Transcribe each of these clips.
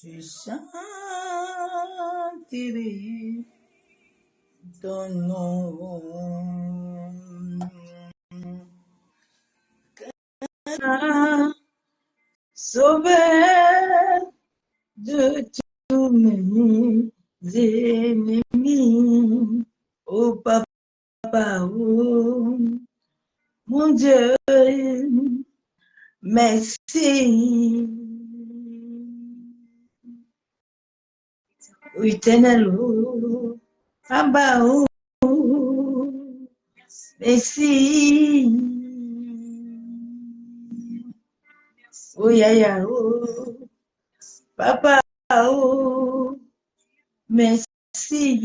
Je sentirai ton nom. Sauveur de tous mes ennemis. Oh papa, oh mon Dieu, merci. Éternel, oh, Abba, oh, merci. Oh, yaya, oh, papa, oh, merci.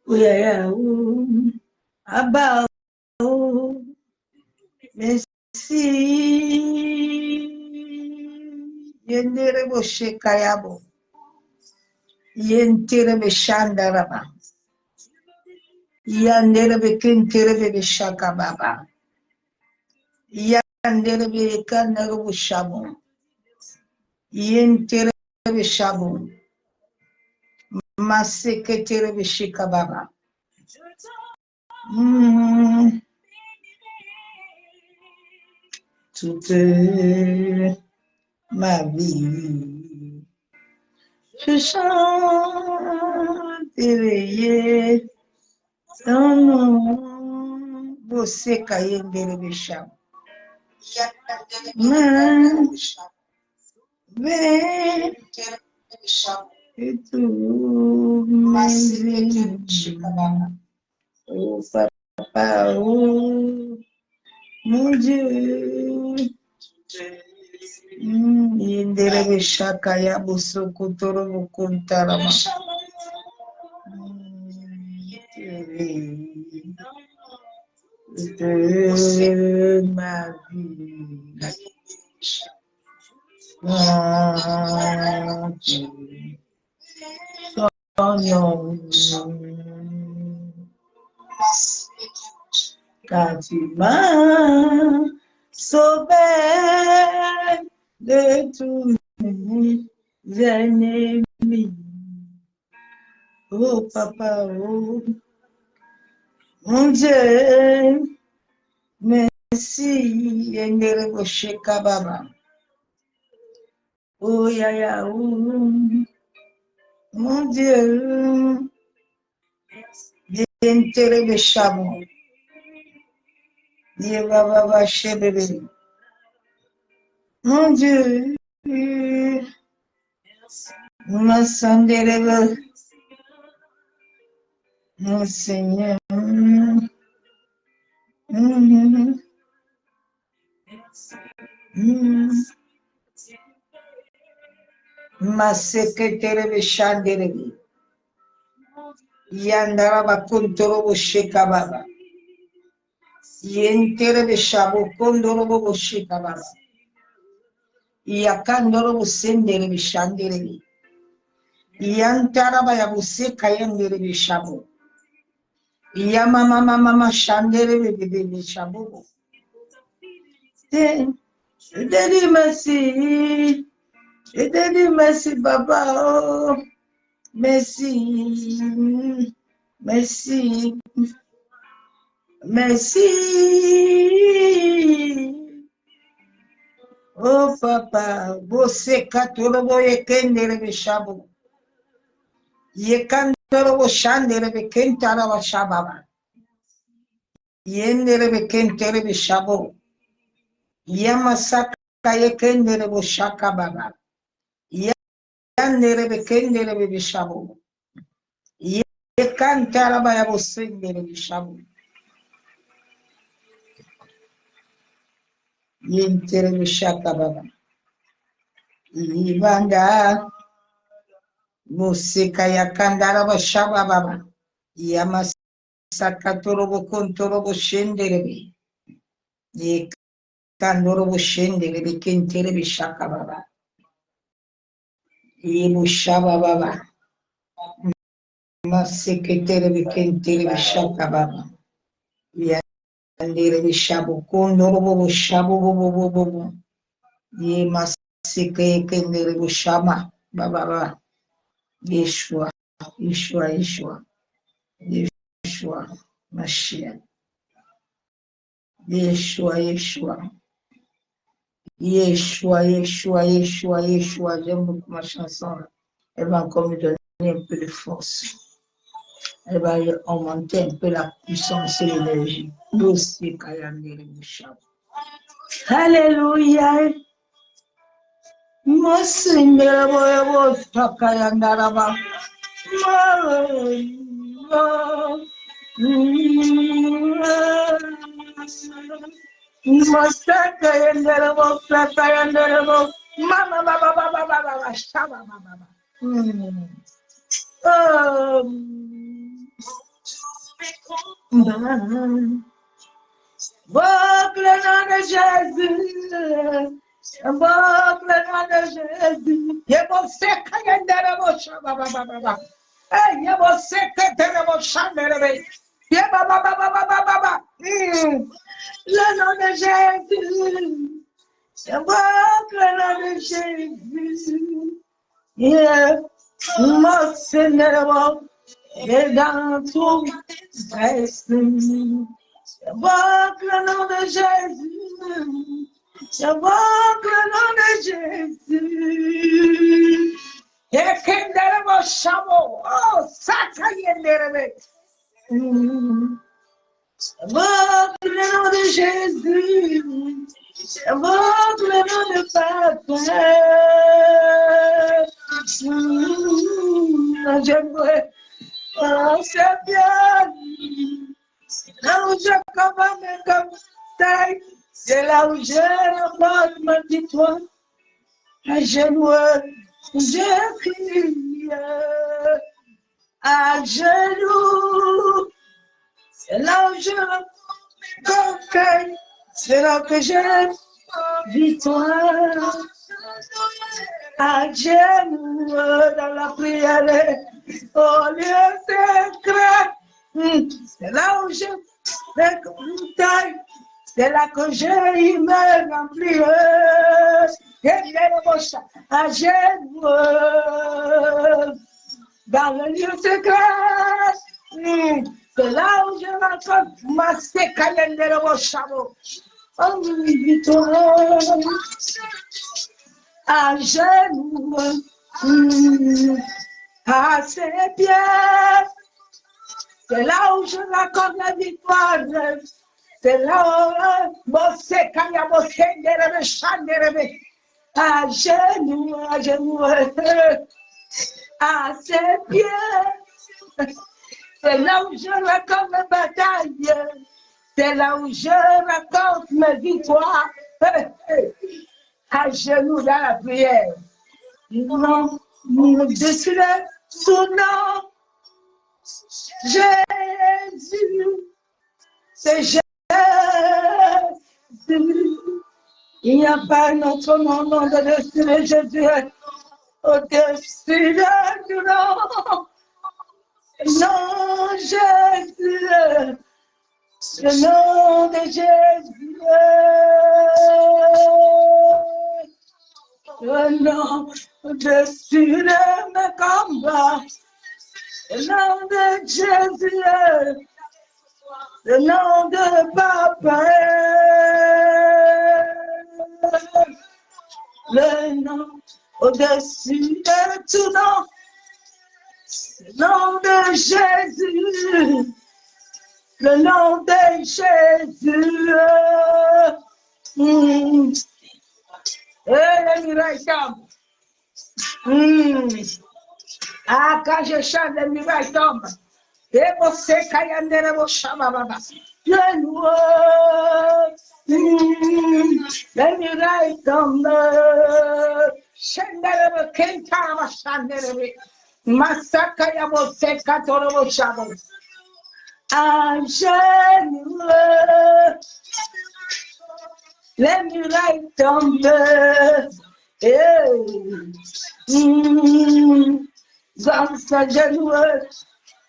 Oh, yaya, oh, Abba, oh, merci. Yendere bo shekayabo. Yentere be shandaraba. Yandere be kintere be shakababa. Yandere be kandere bo shabo. Yentere be shabo. Maseketere be shikababa. Toute ma vie, je chanterai ton nom. Você caindo de chão. Vem e tu oh papa, oh mon Dieu. Yendere be shaka ya buso kutoro bukuntara ma. De ma vie. Ton nom. Car tu m'as sauvé de tous mes ennemis. Oh papa, oh mon Dieu, merci. Yendere bo sheka baba. Oh yaya, oh mon Dieu, yentere be shabo. Ye baba ba shebebe. Mon Dieu, ma sandere, mon Seigneur. Ma secrétaire be shandere. Yandara ba kuntoro bo sheka baba. Yentere be shabo kondoro bo sheka baba. Yakandoro bo sendere be shandere. Yantara ba ya bo seka yendere be shabo. Yamama mama shandere be shabo. Je te dis merci. Je te dis merci, papa. Oh, merci. Merci. Merci. Oh, papa. Você katoro bo yekendere be shabo. Yekandoro bo shandere be kentara ba shababa. Yendere be kentere be shabo. Yamasaka yekendere bo shaka baba. Yandere be kendere be shabo. Yekantara ba ya bo sendere be shabo. Yentere be shaka baba. Ibanda musika yakandara ba shaba baba. Yamasaka torobo kontorobo shendere be. Yekandoro bo shendere be kentere be shaka baba. Ibu shaba baba. Maseketere be kentere be shaka baba. Yandere be shabo kondoro bo shabo bo. Ye masike kendere bushama. Baba. Yeshua. Yeshua. Yeshua. Yeshua. Mashiach. Yeshua. Yeshua. Yeshua. Yeshua. Yeshua. Yeshua. J'aime beaucoup ma chanson. Elle va encore me donner un peu de force. Elle va augmenter un peu la puissance et l'énergie. Dossier Kayandere Bushama. Alléluia. Masindere boyabo Kayandara. Masaka yandarabo, saka yandarabo, mama baba baba baba shaba baba. Invoque le nom de Jésus. Invoque le nom de Jésus. Yebo seka yandarabo shaba baba baba. Hey, yebo seka yandarabo shandarabo. Yeba baba baba baba. Le nom de Jésus. Invoque le nom de Jésus. Yeah. Mon Seigneur, et dans tout reste. Invoque le nom de Jésus. Invoque le nom de Jésus. Et Kenderebo Shamo. Oh, Saka Yenderebe. Invoque le nom de Jésus. Invoque le nom de Papa. J'aimerais, oh, c'est bien. Là où je commence comme ça, c'est là où je remporte ma victoire. À genoux, je crie. À genoux, c'est là où je remporte. C'est là que j'ai victoire. À genoux, dans la prière, au lieu secret. C'est là où je fais taille. C'est là que je me remplis. À genoux, dans le lieu secret. C'est là où je rencontre ma sécaille de mon chameau. Oh, victoire. À genoux, à ses pieds. C'est là où je raconte la victoire. C'est là où Bossé, Kaya, Bossé, Derebe, Chanderebe. À genoux, à ses pieds. C'est là où je raconte mes batailles. C'est là où je raconte mes victoires. À genoux dans la prière. Non, dessus son nom. Jésus, c'est Jésus. Il n'y a pas un autre nom au-dessus de Jésus. Au-dessus de nom. Non, Jésus. Le nom de Jésus. Le nom au-dessus de mes combats. Le nom de Jésus, le nom de Papa, le nom au-dessus de tout nom, le nom de Jésus, le nom de Jésus. Et les miracles tombent. Ah, quand je chante, les miracles tombent. Et você Kayandere Boshama Baba. Le loup. Les miracles tombent. Shendere Kentama Shandere. Masaka Yabose Katoro Boshama. À genoux. Les miracles tombent. Dans sa genoux,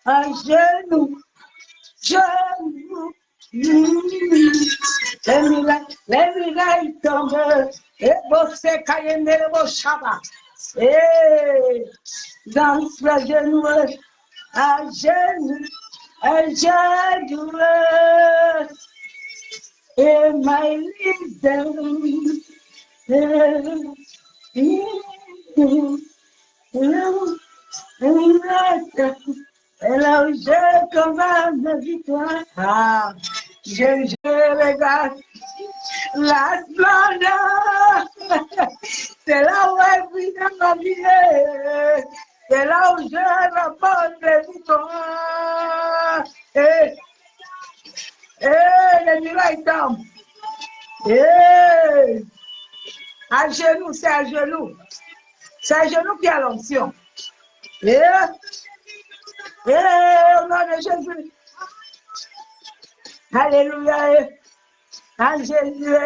à genoux, genoux, Les murailles tombent. Et bossé Kayende le Boshaba. Et danse la genou, à genoux, à genoux. Et my little. Et là où je commande la victoire, je regarde la splendeur. C'est là où elle vit dans ma vie. C'est là où je rapporte les victoires. Et les murailles tombent. Et à genoux, c'est à genoux. C'est à genoux qui a l'onction. Et au nom de Jésus. Alléluia. À Jésus.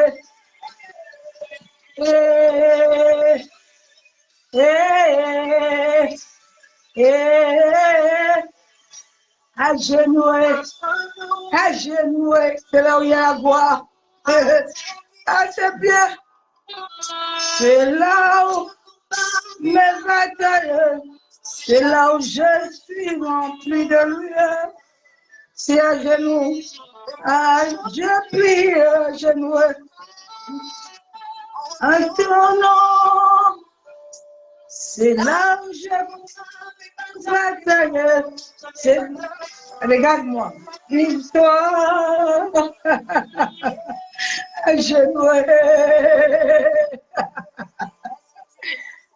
À genoux, c'est là où il y a la gloire. Ah, c'est bien. C'est là où mes batailles, c'est là où je suis rempli de lueur. C'est à genoux, je prie à genoux. En ton nom, c'est là où je bataille. Regarde-moi, l'histoire à genoux.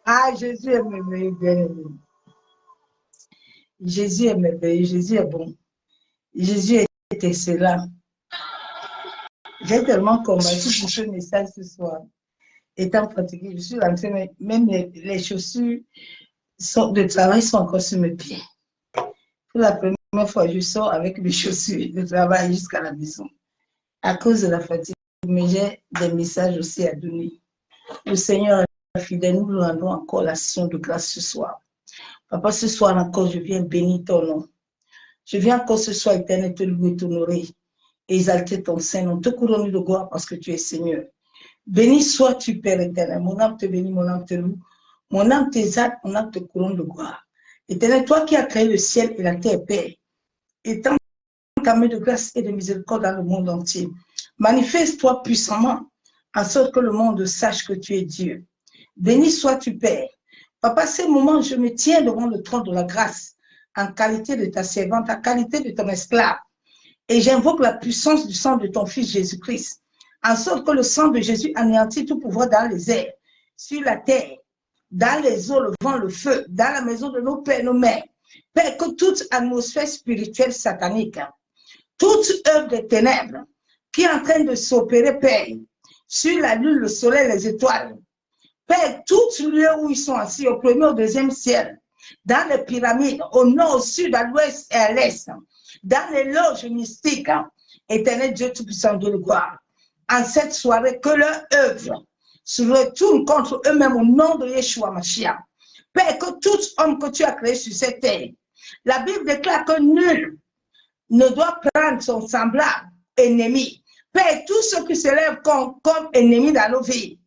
Ah, Jésus est merveilleux. Jésus est merveilleux, Jésus est bon. Jésus est excellent. J'ai tellement combattu pour ce message ce soir. Étant fatiguée, je suis rentrée, même les chaussures de travail sont encore sur mes pieds. Pour la première fois, je sors avec mes chaussures de travail jusqu'à la maison. À cause de la fatigue, mais j'ai des messages aussi à donner. Le Seigneur est fidèle, nous lui rendons encore l'action de grâce ce soir. Papa, ce soir encore, je viens bénir ton nom. Je viens encore ce soir, éternel, te louer, t'honorer, exalter ton Saint-Nom, te couronner de gloire parce que tu es Seigneur. Béni sois-tu, Père éternel. Mon âme te bénit, mon âme te loue. Mon âme t'exalte, mon âme te couronne de gloire. Éternel, toi qui as créé le ciel et la terre, Père, étends ta main de grâce et de miséricorde dans le monde entier. Manifeste-toi puissamment, en sorte que le monde sache que tu es Dieu. Béni sois-tu, Père. Papa, ces moments, je me tiens devant le trône de la grâce, en qualité de ta servante, en qualité de ton esclave. Et j'invoque la puissance du sang de ton Fils Jésus-Christ, en sorte que le sang de Jésus anéantit tout pouvoir dans les airs, sur la terre, dans les eaux, le vent, le feu, dans la maison de nos pères, nos mères. Père, que toute atmosphère spirituelle satanique, toute œuvre des ténèbres qui est en train de s'opérer, Père, sur la lune, le soleil, les étoiles, Père, tout lieu où ils sont assis, au premier, au deuxième ciel, dans les pyramides, au nord, au sud, à l'ouest et à l'est, dans les loges mystiques, éternel Dieu Tout-Puissant de gloire, en cette soirée, que leur œuvre se retourne contre eux-mêmes au nom de Yeshua Mashiach. Père, que tout homme que tu as créé sur cette terre, la Bible déclare que nul ne doit prendre son semblable ennemi. Père, tous ceux qui se lèvent comme ennemis dans nos vies,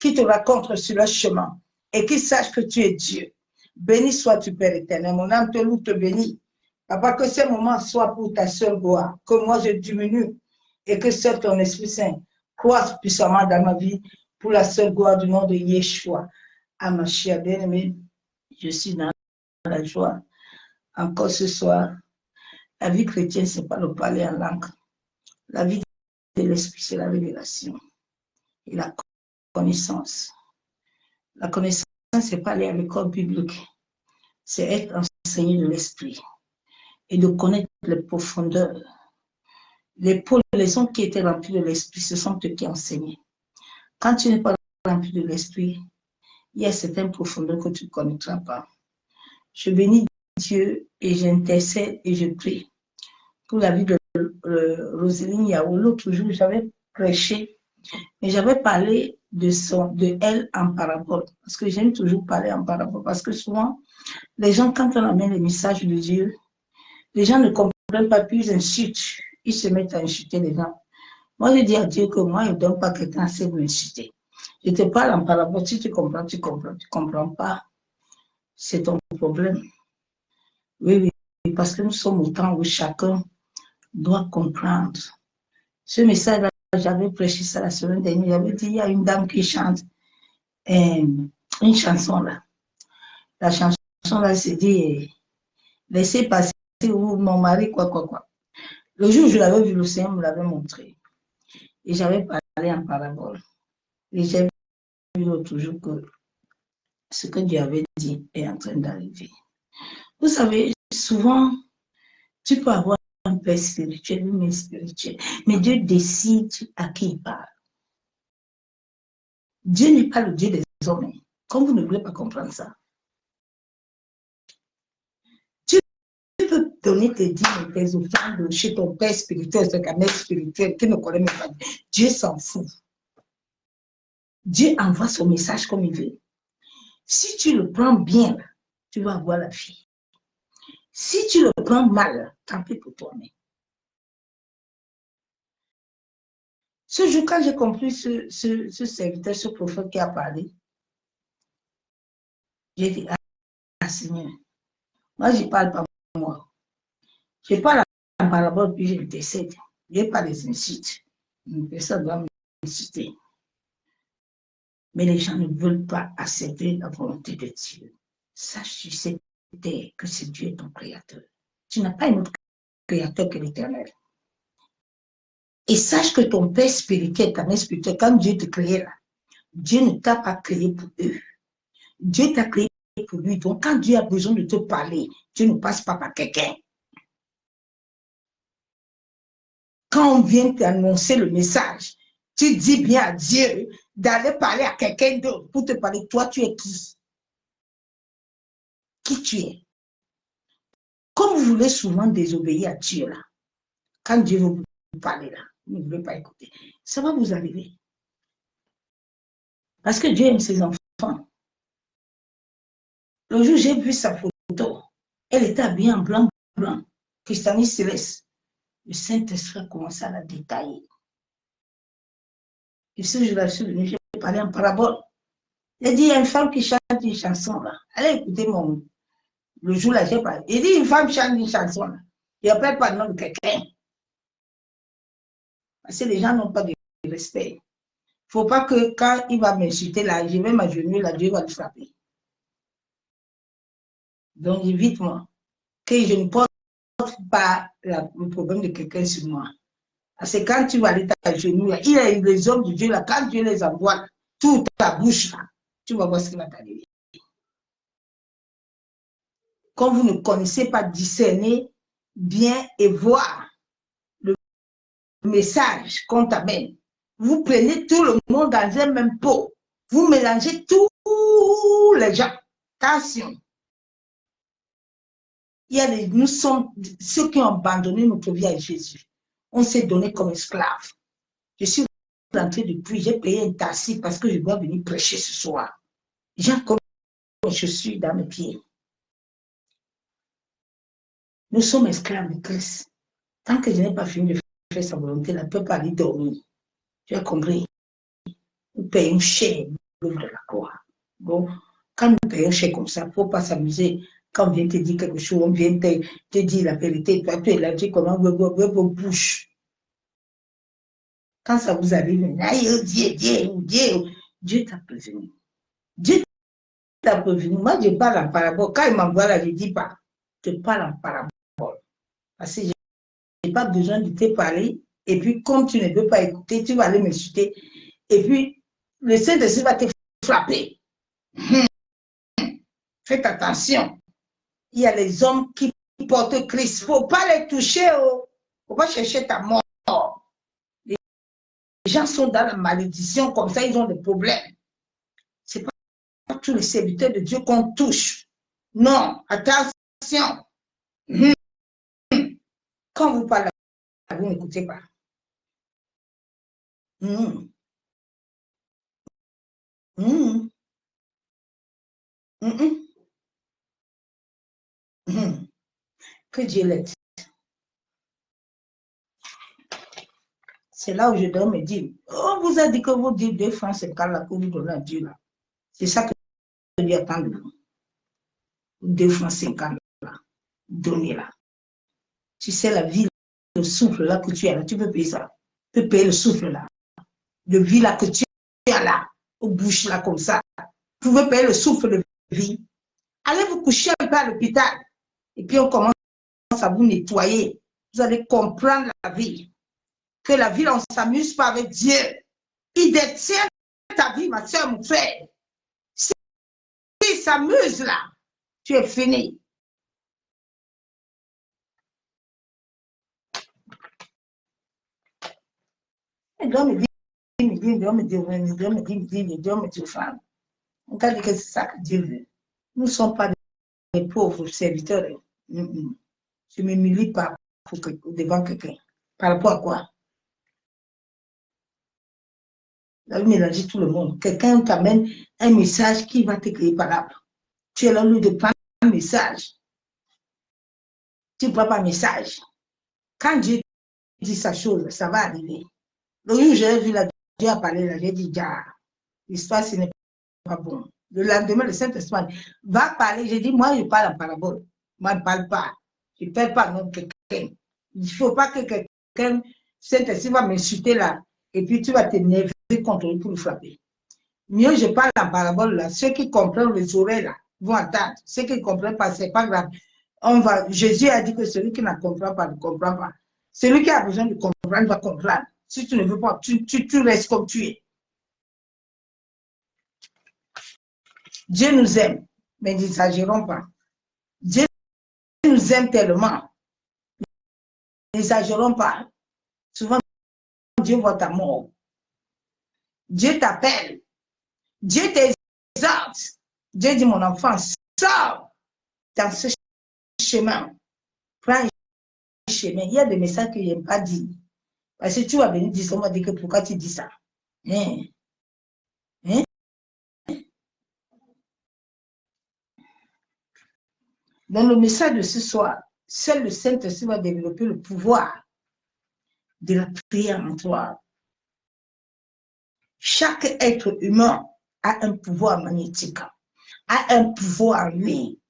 qui te rencontrent sur leur chemin et qui sachent que tu es Dieu. Béni sois-tu, Père éternel. Mon âme te loue, te bénit. Papa, que ces moments soient pour ta seule gloire, que moi je diminue et que seul ton Esprit Saint croisse puissamment dans ma vie pour la seule gloire du nom de Yeshua. Amashia, bien-aimé, je suis dans la joie. Encore ce soir, la vie chrétienne, ce n'est pas le parler en langue. La vie de l'Esprit, c'est la révélation et la connaissance. La connaissance, c'est pas aller à l'école biblique, c'est être enseigné de l'Esprit et de connaître les profondeurs. Les pôles, les hommes qui étaient remplis de l'Esprit, ce sont eux qui enseignaient. Quand tu n'es pas rempli de l'Esprit, il y a certaines profondeurs que tu ne connaîtras pas. Je bénis Dieu et j'intercède et je prie pour la vie de Roselyne Yao. L'autre jour, j'avais prêché, mais j'avais parlé de elle en parabole, parce que j'aime toujours parler en parabole, parce que souvent, les gens, quand on amène les messages de Dieu, les gens ne comprennent pas, puis ils insultent ils se mettent à insulter les gens. Moi, je dis à Dieu que moi, je ne donne pas quelqu'un assez de m'insulter. Je te parle en parabole. Si tu comprends, tu comprends. Tu ne comprends pas, c'est ton problème. Oui, oui, parce que nous sommes au temps où chacun doit comprendre. Ce message-là, j'avais prêché ça la semaine dernière. J'avais dit, il y a une dame qui chante une chanson là. La chanson là, c'est dit, laissez passer où mon mari, quoi. Le jour où je l'avais vu, le Seigneur me l'avait montré. Et j'avais parlé en parabole. Et j'ai vu l'autre jour que ce que Dieu avait dit est en train d'arriver. Vous savez, souvent, tu peux avoir un père spirituel, une mère spirituelle, mais Dieu décide à qui il parle. Dieu n'est pas le Dieu des hommes. Comme vous ne voulez pas comprendre ça. Tu peux donner tes dîmes et tes offrandes chez ton père spirituel, ta mère spirituelle, qui ne connaît même pas. Dieu s'en fout. Dieu envoie son message comme il veut. Si tu le prends bien, tu vas avoir la vie. Si tu le prends mal, tant pis pour toi-même. Ce jour, quand j'ai compris ce serviteur, ce prophète qui a parlé, j'ai dit, ah Seigneur, moi je ne parle pas moi. Je parle en parabole, puis je décède. Je n'ai pas les insultes. Une personne doit m'insulter. Mais les gens ne veulent pas accepter la volonté de Dieu. Sache, tu sais que c'est Dieu ton créateur. Tu n'as pas un autre créateur que l'Éternel. Et sache que ton père spirituel, ta mère spirituelle, quand Dieu te créait là, Dieu ne t'a pas créé pour eux. Dieu t'a créé pour lui. Donc, quand Dieu a besoin de te parler, Dieu ne passe pas par quelqu'un. Quand on vient t'annoncer le message, tu dis bien à Dieu d'aller parler à quelqu'un d'autre pour te parler. Toi, tu es qui? Qui tu es? Comme vous voulez souvent désobéir à Dieu là, quand Dieu veut vous parler là, vous ne voulez pas écouter. Ça va vous arriver. Parce que Dieu aime ses enfants. Le jour où j'ai vu sa photo, elle était habillée en blanc. Christianie Céleste. Le Saint-Esprit a commencé à la détailler. Et ce jour-là, je suis venue, j'ai parlé en parabole. J'ai dit, il y a une femme qui chante une chanson là. Allez écouter le jour-là, j'ai parlé. Il dit, une femme chante une chanson là. Il n'appelle pas le nom de quelqu'un. Parce que les gens n'ont pas de respect. Il ne faut pas que quand il va m'insulter là, je vais m'agenouiller là, Dieu va le frapper. Donc, évite-moi. Que je ne porte pas le problème de quelqu'un sur moi. Parce que quand tu vas aller t'agenouiller, il y a les hommes de Dieu là, quand Dieu les envoie, toute ta bouche là, tu vas voir ce qui va t'arriver. Quand vous ne connaissez pas discerner bien et voir le message qu'on t'amène, vous prenez tout le monde dans un même pot. Vous mélangez tous les gens. Attention. Nous sommes ceux qui ont abandonné notre vie à Jésus. On s'est donné comme esclaves. Je suis rentrée depuis, j'ai payé un taxi parce que je dois venir prêcher ce soir. J'ai comme je suis dans mes pieds. Nous sommes esclaves de Christ. Tant que je n'ai pas fini de faire sa volonté, elle ne peut pas aller dormir. Tu as compris? Nous payons cher l'œuvre de la croix. Bon, quand nous payons cher comme ça, il ne faut pas s'amuser. Quand on vient te dire quelque chose, on vient te dire la vérité. Toi, tu es là, tu es comment vos bouches. Quand ça vous arrive, Dieu t'a prévenu. Dieu t'a prévenu. Moi, je parle en parabole. Quand il m'envoie là, je ne dis pas. Je parle en parabole. Parce que je n'ai pas besoin de te parler. Et puis, comme tu ne veux pas écouter, tu vas aller m'insulter. Et puis, le Saint-Esprit va te frapper. Faites attention. Il y a les hommes qui portent Christ. Il ne faut pas les toucher. Il ne faut pas chercher ta mort. Les gens sont dans la malédiction, comme ça, ils ont des problèmes. Ce n'est pas tous les serviteurs de Dieu qu'on touche. Non, attention. Quand vous parlez, vous n'écoutez pas. Que Dieu l'aide. C'est là où je dois me dire, on vous a dit que vous dites 2 francs 50 là, que vous donnez à Dieu là. C'est ça que Dieu attend de vous. 2 francs 50 là, donnez là. Tu sais, la vie, le souffle là que tu as là, tu peux payer ça. Tu peux payer le souffle là. De vie là que tu as là, aux bouches là comme ça. Vous pouvez payer le souffle de vie. Allez vous coucher un peu à l'hôpital. Et puis on commence à vous nettoyer. Vous allez comprendre la vie. Que la vie, on ne s'amuse pas avec Dieu. Il détient ta vie, ma soeur, mon frère. S'il s'amuse là, tu es fini. Et Dieu me dit, Dieu me dit, femme. On t'a dit que c'est ça que Dieu veut. Nous ne sommes pas des pauvres serviteurs. Je ne me m'humilie pas devant quelqu'un. Par rapport à quoi? Vous allez mélanger tout le monde. Quelqu'un t'amène un message qui va te créer par là. Tu es là, lui, de prendre un message. Tu ne prends pas un message. Quand Dieu dit sa chose, ça va arriver. Le jour où j'ai vu la Dieu a parlé, là, j'ai dit, l'histoire, ce n'est pas bon. Le lendemain, le Saint-Esprit va parler. J'ai dit, moi, je parle en parabole. Moi, je ne parle pas. Je ne parle pas non quelqu'un. Il ne faut pas que quelqu'un, Saint-Esprit va m'insulter là, et puis tu vas t'énerver contre lui pour le frapper. Mieux, je parle en parabole là. Ceux qui comprennent les oreilles là vont entendre. Ceux qui ne comprennent pas, ce n'est pas grave. Jésus a dit que celui qui ne comprend pas ne comprend pas. Celui qui a besoin de comprendre va comprendre. Si tu ne veux pas, tu restes comme tu es. Dieu nous aime, mais n'exagérons pas. Dieu nous aime tellement. N'exagérons pas. Souvent, Dieu voit ta mort. Dieu t'appelle. Dieu t'exhorte. Dieu dit, mon enfant, sors dans ce chemin. Prends un chemin. Il y a des messages que je n'aime pas dire. Parce que tu vas venir dire, on va dire que pourquoi tu dis ça. Hein? Hein? Dans le message de ce soir, seul le Saint-Esprit va développer le pouvoir de la prière en toi. Chaque être humain a un pouvoir magnétique, a un pouvoir en lui.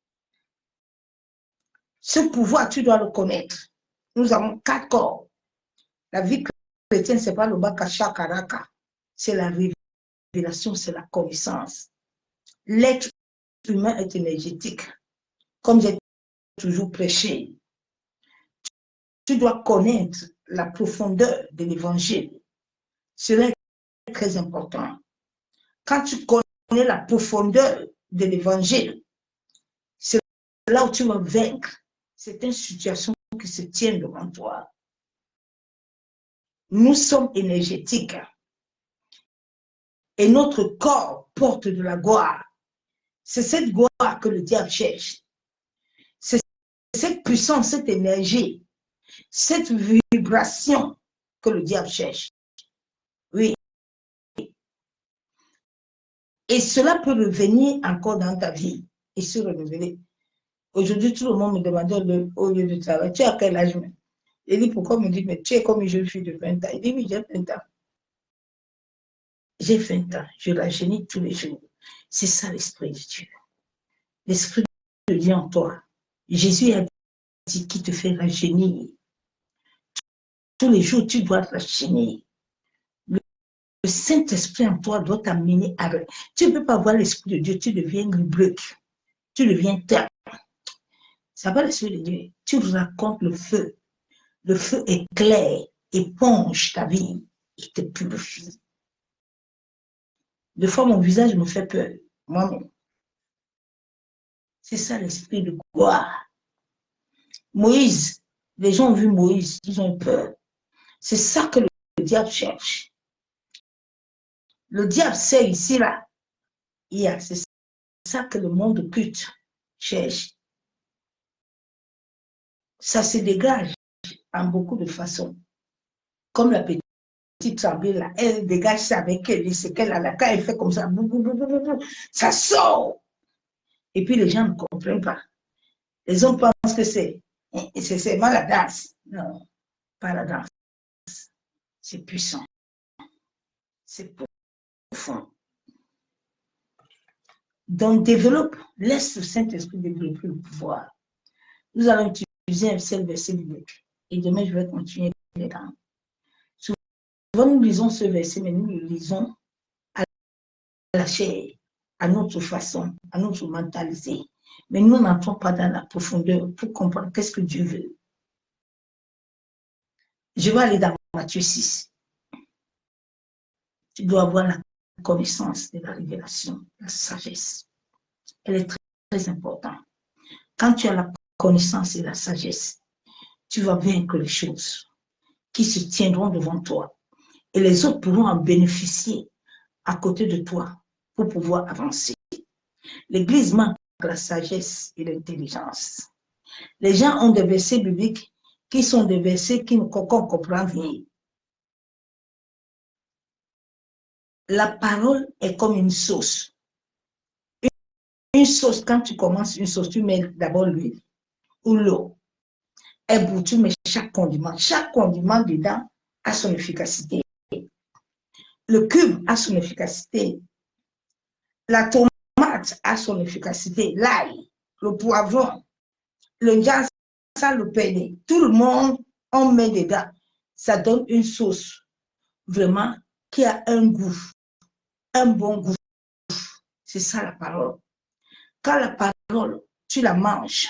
Ce pouvoir, tu dois le connaître. Nous avons 4 corps. La vie chrétienne, ce n'est pas le Bakasha Karaka. C'est la révélation, c'est la connaissance. L'être humain est énergétique. Comme j'ai toujours prêché, tu dois connaître la profondeur de l'évangile. Cela est très important. Quand tu connais la profondeur de l'évangile, c'est là où tu vas vaincre certaines situations qui se tiennent devant toi. Nous sommes énergétiques et notre corps porte de la gloire. C'est cette gloire que le diable cherche. C'est cette puissance, cette énergie, cette vibration que le diable cherche. Oui. Et cela peut revenir encore dans ta vie et se renouveler. Aujourd'hui, tout le monde me demandait au lieu de travail, tu as quel âge? Il dit, pourquoi me dit, mais tu es comme une jeune fille de 20 ans. Il dit, oui, j'ai 20 ans. J'ai 20 ans, je rajeunis tous les jours. C'est ça l'esprit de Dieu. L'esprit de Dieu en toi. Jésus a dit qu'il te fait rajeunir. Tous les jours, tu dois rajeunir. Le Saint-Esprit en toi doit t'amener à... Tu ne peux pas voir l'Esprit de Dieu, tu deviens lubrique. Tu deviens terre. Ça va l'Esprit de Dieu. Tu racontes le feu. Le feu éclaire, éponge ta vie et te purifie. Des fois, mon visage me fait peur. Moi-même. C'est ça l'esprit de gloire. Moïse, les gens ont vu Moïse, ils ont peur. C'est ça que le diable cherche. Le diable sait ici, là, c'est ça que le monde occulte cherche. Ça se dégage en beaucoup de façons. Comme la petite tremblée, là, elle dégage ça avec elle, c'est qu'elle a la quand elle fait comme ça, ça sort. Et puis les gens ne comprennent pas. Les gens pensent que c'est seulement la danse. Non, pas la danse. C'est puissant. C'est profond. Donc, développe, laisse le Saint-Esprit développer le pouvoir. Nous allons utiliser un seul verset biblique. Et demain, je vais continuer dedans. Souvent, nous lisons ce verset, mais nous le lisons à la chair, à notre façon, à notre mentalité. Mais nous n'entrons pas dans la profondeur pour comprendre qu'est-ce que Dieu veut. Je vais aller dans Matthieu 6. Tu dois avoir la connaissance de la révélation, la sagesse. Elle est très, très importante. Quand tu as la connaissance et la sagesse, tu vas vaincre les choses qui se tiendront devant toi. Et les autres pourront en bénéficier à côté de toi pour pouvoir avancer. L'Église manque la sagesse et l'intelligence. Les gens ont des versets bibliques qui sont des versets qu'on comprend bien. La parole est comme une sauce. Une sauce, quand tu commences une sauce, tu mets d'abord l'huile ou l'eau. Et pour tu mets chaque condiment. Chaque condiment dedans a son efficacité. Le cube a son efficacité. La tomate a son efficacité. L'ail, le poivron, le jazz, le peiné. Tout le monde, on met dedans. Ça donne une sauce vraiment qui a un goût, un bon goût. C'est ça la parole. Quand la parole, tu la manges,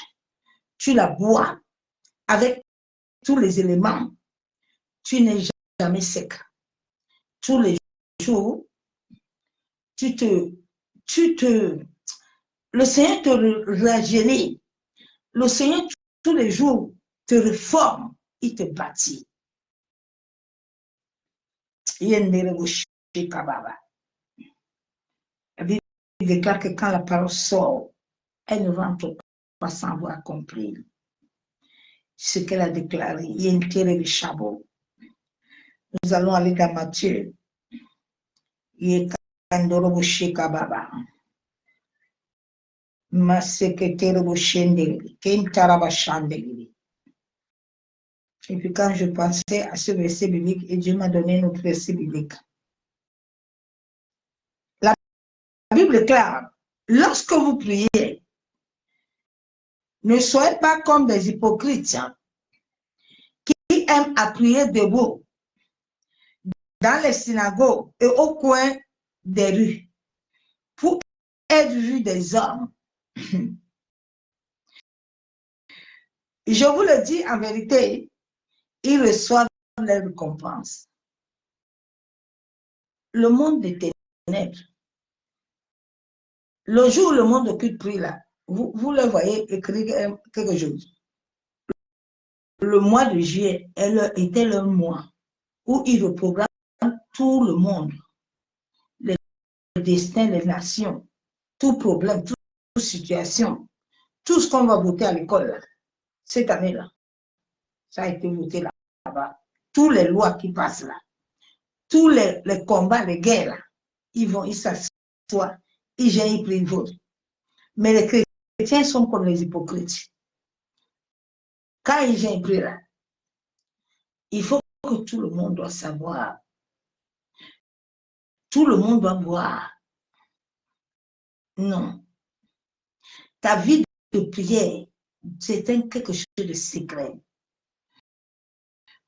tu la bois avec tous les éléments, tu n'es jamais sec. Tous les jours, le Seigneur te rajeunit. Le Seigneur, tous les jours, te réforme, il te bâtit. La Bible déclare que quand la parole sort, elle ne rentre pas sans avoir compris ce qu'elle a déclaré. Il y a une terre de chabot. Nous allons aller dans Matthieu. Il y a Kandoro Shekababa. Maseketero Shendeli. Kentaraba Chandeli. Et puis quand je pensais à ce verset biblique, et Dieu m'a donné notre verset biblique. La Bible est claire. Lorsque vous priez, ne soyez pas comme des hypocrites qui aiment à prier debout dans les synagogues et au coin des rues pour être vus des hommes. Je vous le dis en vérité, ils reçoivent leur récompense. Le monde des ténèbres, le jour où le monde occupe prie là, vous le voyez écrire quelque chose. Le mois de juillet était leur mois où ils reprogramment tout le monde, le destin des nations, tout problème, toute situation, tout ce qu'on va voter à l'école cette année-là. Ça a été voté là-bas. Toutes les lois qui passent là, tous les combats, les guerres là, ils s'assoient, ils viennent, ils prient, ils votent. Mais les chrétiens sont comme les hypocrites. Quand ils viennent prier là, il faut que tout le monde doit savoir. Tout le monde doit voir. Non. Ta vie de prière, c'est quelque chose de secret.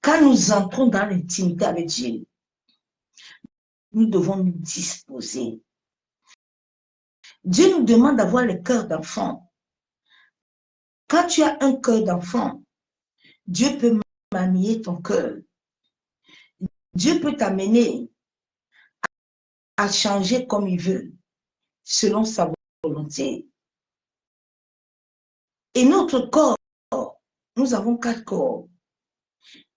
Quand nous entrons dans l'intimité avec Dieu, nous devons nous disposer. Dieu nous demande d'avoir le cœur d'enfant. Quand tu as un cœur d'enfant, Dieu peut manier ton cœur. Dieu peut t'amener à changer comme il veut, selon sa volonté. Et notre corps, nous avons 4 corps.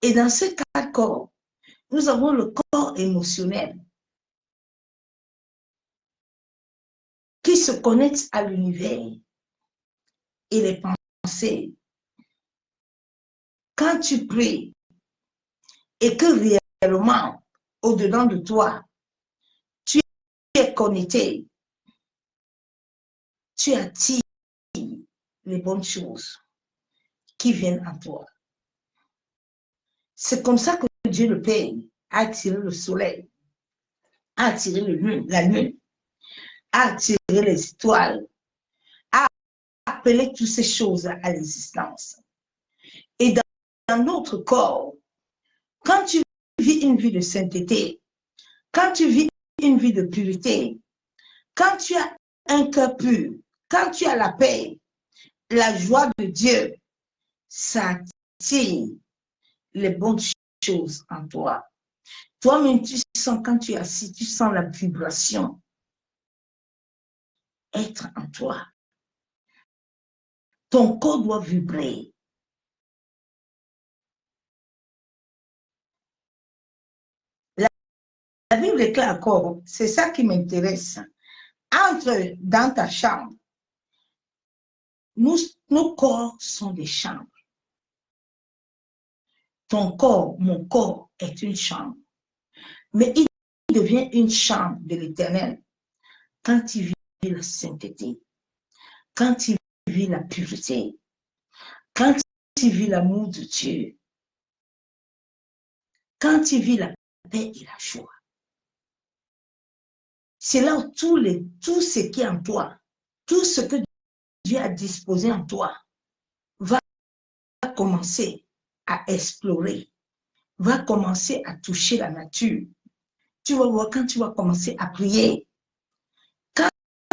Et dans ces 4 corps, nous avons le corps émotionnel qui se connecte à l'univers et les pensées. Quand tu pries et que réellement, au-dedans de toi, tu es connecté, tu attires les bonnes choses qui viennent à toi. C'est comme ça que Dieu le paye. à attirer le soleil, à attirer la lune, à attirer les étoiles, à appeler toutes ces choses à l'existence. Et dans notre corps, quand tu vis une vie de sainteté, quand tu vis une vie de pureté, quand tu as un cœur pur, quand tu as la paix, la joie de Dieu, ça attire les bonnes choses en toi. Toi-même, tu sens, quand tu es assis, tu sens la vibration être en toi. Ton corps doit vibrer. La Bible est claire encore, c'est ça qui m'intéresse. Entre dans ta chambre. Nos corps sont des chambres. Ton corps, mon corps est une chambre. Mais il devient une chambre de l'Éternel quand il vit la sainteté, quand il vit la pureté, quand il vit l'amour de Dieu, quand il vit la paix et la joie. C'est là où tout ce qui est en toi, tout ce que Dieu a disposé en toi, va commencer à explorer, va commencer à toucher la nature. Tu vas voir quand tu vas commencer à prier. Quand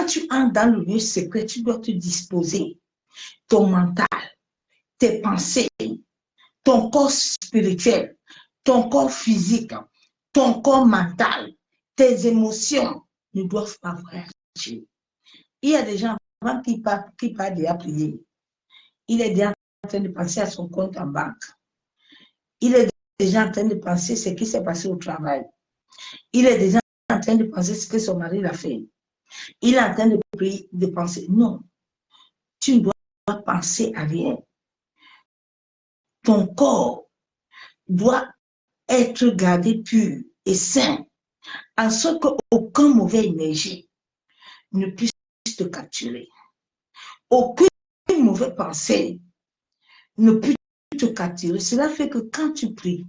tu entres dans le lieu secret, tu dois te disposer. Ton mental, tes pensées, ton corps spirituel, ton corps physique, ton corps mental, tes émotions ne doivent pas réagir. Il y a des gens avant qui partent déjà prier. Il est déjà en train de penser à son compte en banque. Il est déjà en train de penser ce qui s'est passé au travail. Il est déjà en train de penser ce que son mari a fait. Il est en train de prier, de penser. Non, tu ne dois pas penser à rien. Ton corps doit être gardé pur et sain, en sorte qu'aucune mauvaise énergie ne puisse te capturer. Aucune mauvaise pensée ne peut te capturer. Cela fait que quand tu pries,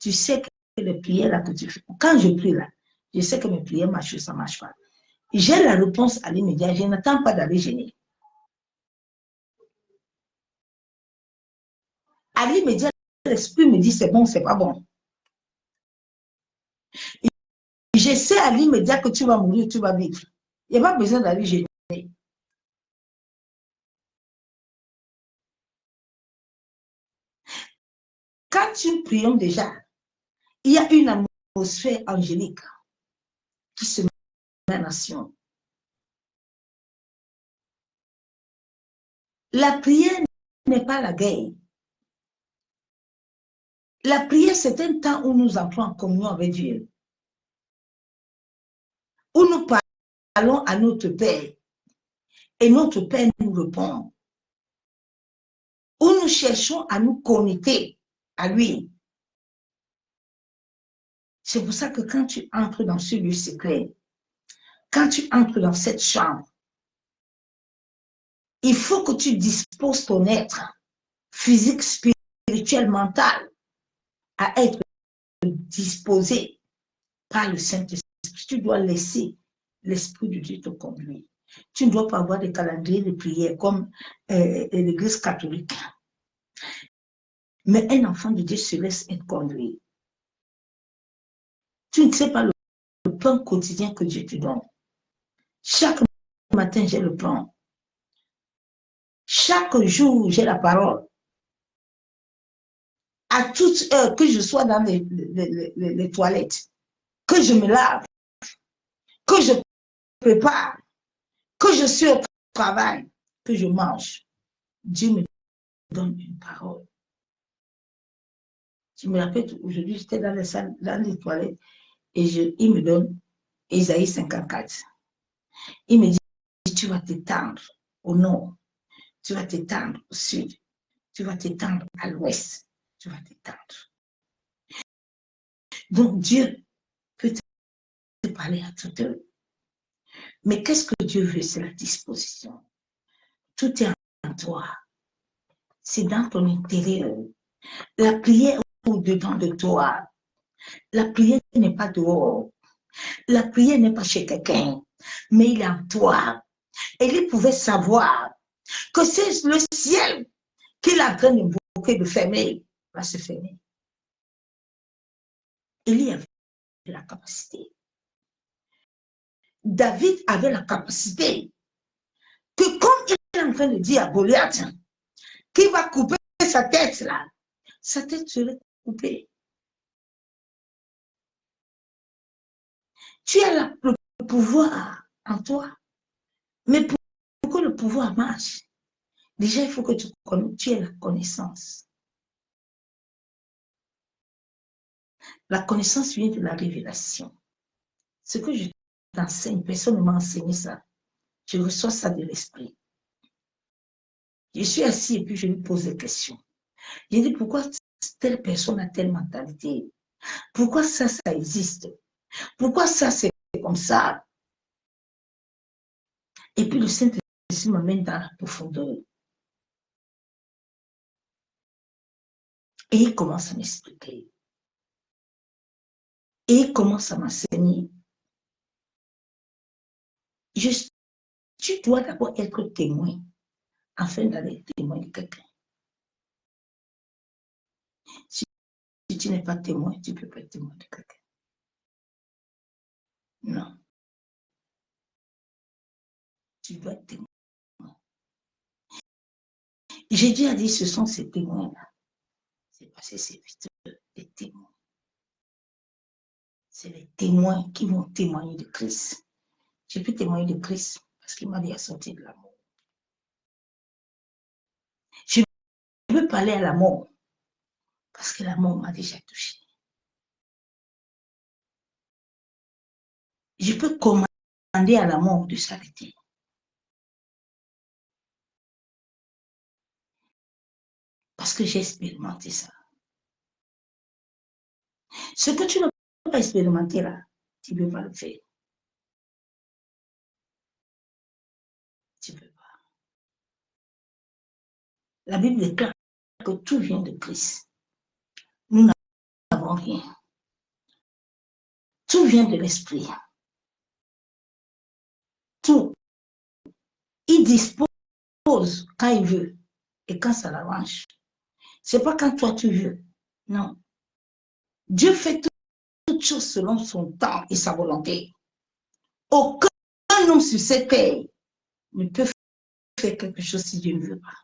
tu sais que les prières là que tu fais, quand je prie là, je sais que mes prières marchent ou ça ne marche pas. J'ai la réponse à l'immédiat, je n'attends pas d'aller gêner. À l'immédiat, l'esprit me dit c'est bon, c'est pas bon. Je sais à l'immédiat que tu vas mourir, tu vas vivre. Il n'y a pas besoin d'aller gêner. Quand tu prions déjà, il y a une atmosphère angélique qui se met en action. La prière n'est pas la guerre. La prière, c'est un temps où nous entrons en communion avec Dieu. Où nous parlons à notre Père. Et notre Père nous répond. Où nous cherchons à nous connecter à lui. C'est pour ça que quand tu entres dans ce lieu secret, quand tu entres dans cette chambre, il faut que tu disposes ton être physique, spirituel, mental à être disposé par le Saint-Esprit. Tu dois laisser l'Esprit de Dieu te conduire. Tu ne dois pas avoir des calendriers de prière comme l'Église catholique. Mais un enfant de Dieu se laisse être conduit. Tu ne sais pas le pain quotidien que Dieu te donne. Chaque matin, j'ai le pain. Chaque jour, j'ai la parole. À toute heure, que je sois dans les toilettes, que je me lave, que je prépare, que je suis au travail, que je mange, Dieu me donne une parole. Je me rappelle, aujourd'hui, j'étais dans les toilettes et il me donne Ésaïe 54. Il me dit, tu vas t'étendre au nord, tu vas t'étendre au sud, tu vas t'étendre à l'ouest, tu vas t'étendre. Donc Dieu peut te parler à toute heure. Mais qu'est-ce que Dieu veut? C'est la disposition. Tout est en toi. C'est dans ton intérieur. La prière au-dedans de toi. La prière n'est pas dehors. La prière n'est pas chez quelqu'un, mais il est en toi. Et il pouvait savoir que c'est le ciel qu'il est en train d'invoquer, de fermer, va se fermer. Il y avait la capacité. David avait la capacité que comme il est en train de dire à Goliath qu'il va couper sa tête là, sa tête serait coupée. Tu as le pouvoir en toi. Mais pour que le pouvoir marche, déjà il faut que tu aies la connaissance. La connaissance vient de la révélation. Ce que je t'enseigne, personne ne m'a enseigné ça. Je reçois ça de l'esprit. Je suis assis et puis je lui pose des questions. Je dis pourquoi telle personne a telle mentalité? Pourquoi ça existe? Pourquoi ça, c'est comme ça? Et puis le Saint-Esprit m'amène dans la profondeur. Et il commence à m'expliquer. Et il commence à m'enseigner. Tu dois d'abord être témoin afin d'aller témoin de quelqu'un. Si tu n'es pas témoin, tu ne peux pas être témoin de quelqu'un. Non. Tu dois être témoin. J'ai déjà dit, ce sont ces témoins-là. C'est parce que c'est les témoins. C'est les témoins qui vont témoigner de Christ. J'ai pu témoigner de Christ parce qu'il m'a déjà sorti de la mort. Je veux parler à la mort parce que la mort m'a déjà touché. Je peux commander à la mort de s'arrêter. Parce que j'ai expérimenté ça. Ce que tu n'as pas expérimenté là, tu ne peux pas le faire. Tu ne peux pas. La Bible déclare que tout vient de Christ. Nous n'avons rien. Tout vient de l'Esprit. Tout. Il dispose quand il veut et quand ça l'arrange. Ce n'est pas quand toi tu veux. Non. Dieu fait toutes choses selon son temps et sa volonté. Aucun homme sur cette terre ne peut faire quelque chose si Dieu ne veut pas.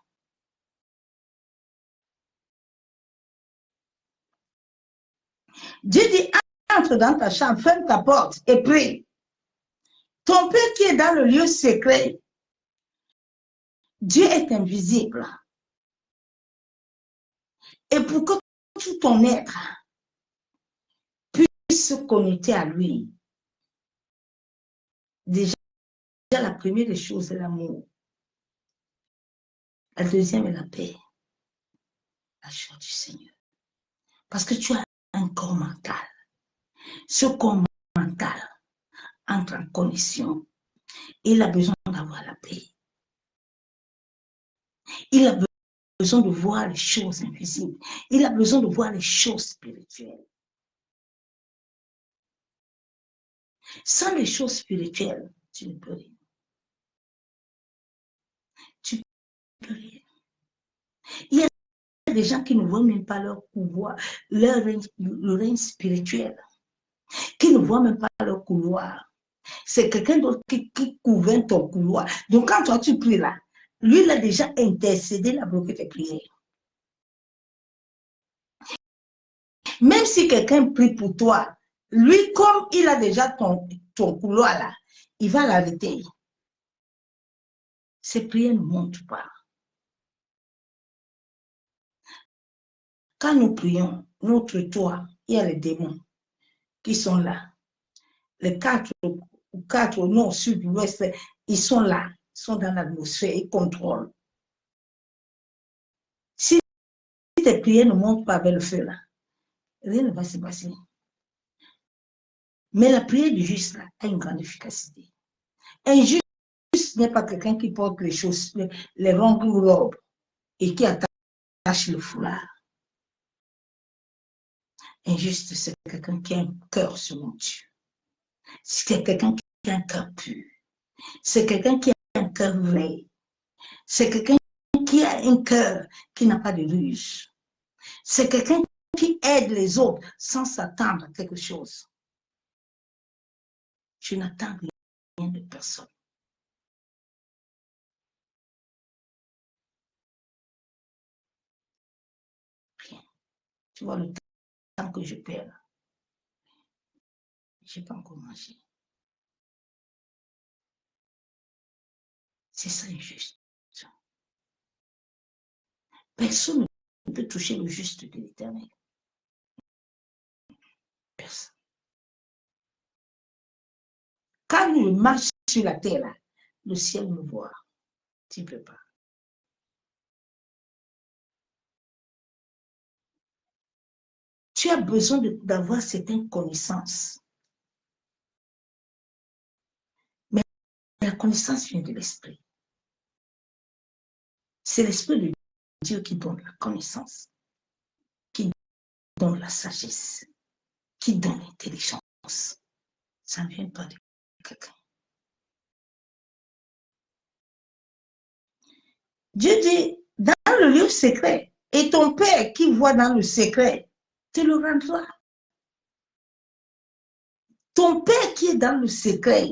Dieu dit, entre dans ta chambre, ferme ta porte et prie. Ton Père qui est dans le lieu secret, Dieu est invisible. Et pour que tout ton être puisse se connecter à lui, déjà la première des choses est l'amour. La deuxième est la paix. La joie du Seigneur. Parce que tu as un corps mental. Ce corps mental entre en connexion. Il a besoin d'avoir la paix. Il a besoin de voir les choses invisibles. Il a besoin de voir les choses spirituelles. Sans les choses spirituelles, tu ne peux rien. Tu ne peux rien. Il y a des gens qui ne voient même pas leur pouvoir, le règne spirituel, qui ne voient même pas leur couloir. C'est quelqu'un d'autre qui gouverne ton couloir. Donc quand toi tu pries là, lui il a déjà intercédé, il a bloqué tes prières. Même si quelqu'un prie pour toi, lui comme il a déjà ton couloir là, il va l'arrêter. Ces prières ne montent pas. Quand nous prions, notre toit, il y a les démons qui sont là. Les quatre au nord, sud, ouest, ils sont là, ils sont dans l'atmosphère, ils contrôlent. Si tes prières ne montent pas vers le feu là, rien ne va se passer. Mais la prière du juste là, a une grande efficacité. Un juste n'est pas quelqu'un qui porte les choses, les longues robes et qui attache le foulard. Injuste, c'est quelqu'un qui a un cœur sur mon Dieu. C'est quelqu'un qui a un cœur pur. C'est quelqu'un qui a un cœur vrai. C'est quelqu'un qui a un cœur qui n'a pas de ruse. C'est quelqu'un qui aide les autres sans s'attendre à quelque chose. Je n'attends rien de personne. Rien. Tu vois le temps que je perds là. Je n'ai pas encore mangé. C'est ça injuste. Personne ne peut toucher le juste de l'Éternel. Personne. Quand je marche sur la terre, là, le ciel me voit. Tu ne peux pas. Tu as besoin d'avoir certaines connaissances. Mais la connaissance vient de l'esprit. C'est l'esprit de Dieu qui donne la connaissance, qui donne la sagesse, qui donne l'intelligence. Ça ne vient pas de quelqu'un. Dieu dit, dans le lieu secret, et ton Père qui voit dans le secret, te le rendra. Ton Père qui est dans le secret,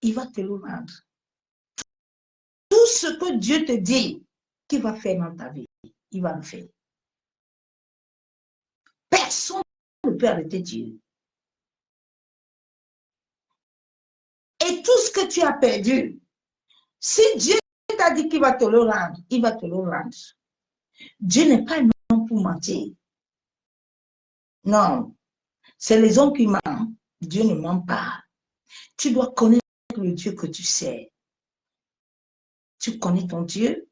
il va te le rendre. Tout ce que Dieu te dit qu'il va faire dans ta vie, il va le faire. Personne ne peut arrêter Dieu. Et tout ce que tu as perdu, si Dieu t'a dit qu'il va te le rendre, il va te le rendre. Dieu n'est pas un homme pour mentir. Non, c'est les hommes qui mentent. Dieu ne ment pas. Tu dois connaître le Dieu que tu sais. Tu connais ton Dieu?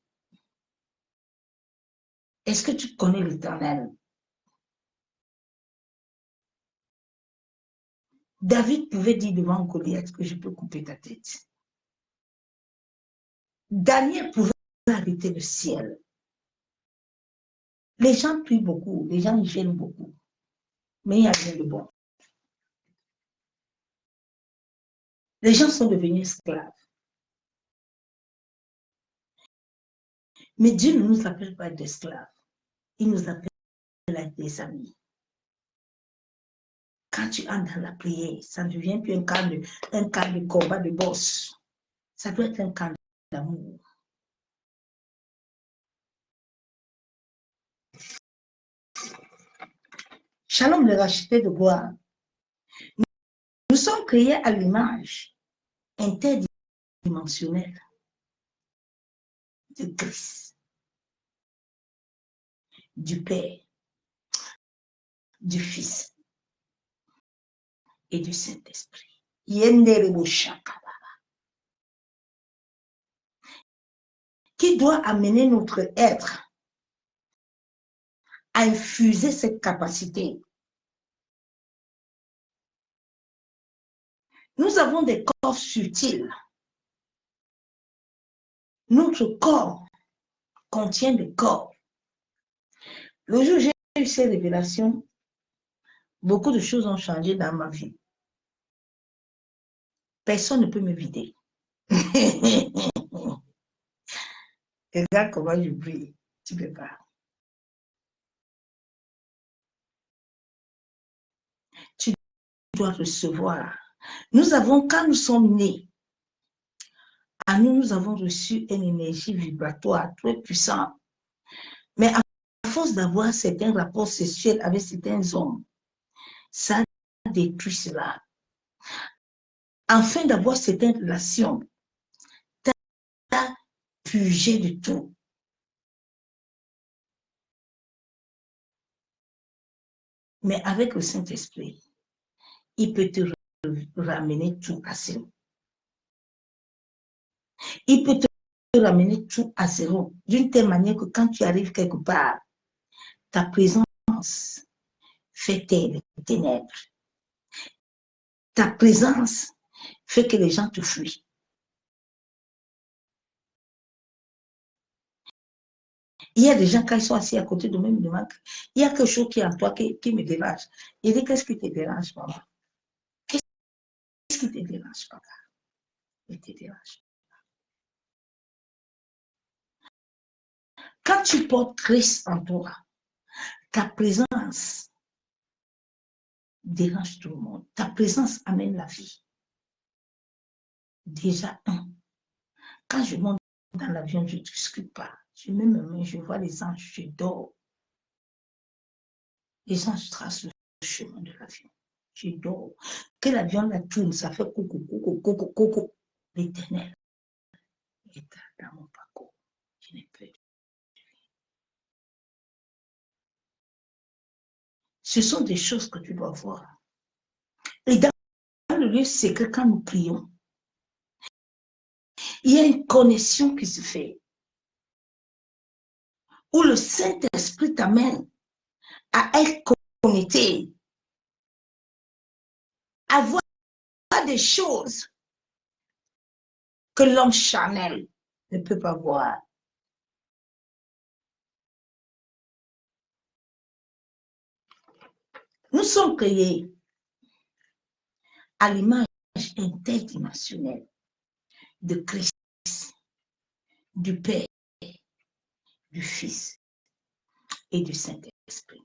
Est-ce que tu connais l'Éternel? David pouvait dire devant Goliath que je peux couper ta tête. Daniel pouvait arrêter le ciel. Les gens prient beaucoup, les gens gênent beaucoup, mais il n'y a rien de bon. Les gens sont devenus esclaves. Mais Dieu ne nous appelle pas d'esclaves. Il nous appelle à être des amis. Quand tu entres dans la prière, ça ne devient plus un camp de combat de boss. Ça doit être un camp d'amour. Shalom, le racheté de gloire. Nous sommes créés à l'image interdimensionnelle de Christ, du Père, du Fils et du Saint-Esprit. Qui doit amener notre être à infuser cette capacité. Nous avons des corps subtils. Notre corps contient des corps. Le jour où j'ai eu ces révélations, beaucoup de choses ont changé dans ma vie. Personne ne peut me vider. Regarde comment je brille. Tu ne peux pas. Tu dois recevoir. Nous avons, quand nous sommes nés, à nous, nous avons reçu une énergie vibratoire très puissante. Mais à force d'avoir certains rapports sexuels avec certains hommes, ça détruit cela. Afin d'avoir certaines relations, tu as purgé de tout. Mais avec le Saint-Esprit, il peut te ramener tout à zéro. Il peut te ramener tout à zéro. D'une telle manière que quand tu arrives quelque part, ta présence fait taire les ténèbres. Ta présence fait que les gens te fuient. Il y a des gens, quand ils sont assis à côté de moi, ils me demandent, il y a quelque chose qui est en toi qui me dérange. Il dit, qu'est-ce qui te dérange, maman? Qu'est-ce qui te dérange, papa? Il te dérange. Quand tu portes Christ en toi, ta présence dérange tout le monde. Ta présence amène la vie. Déjà, quand je monte dans l'avion, je ne discute pas. Je mets mes mains, je vois les anges, je dors. Les anges tracent le chemin de l'avion. Je dors. Que l'avion la tourne, ça fait coucou, coucou, coucou, coucou. L'Éternel est dans mon parcours. Je n'ai plus. Ce sont des choses que tu dois voir. Et dans le lieu secret, quand nous prions, il y a une connexion qui se fait, où le Saint-Esprit t'amène à être connecté, à voir des choses que l'homme charnel ne peut pas voir. Nous sommes créés à l'image interdimensionnelle de Christ, du Père, du Fils et du Saint-Esprit,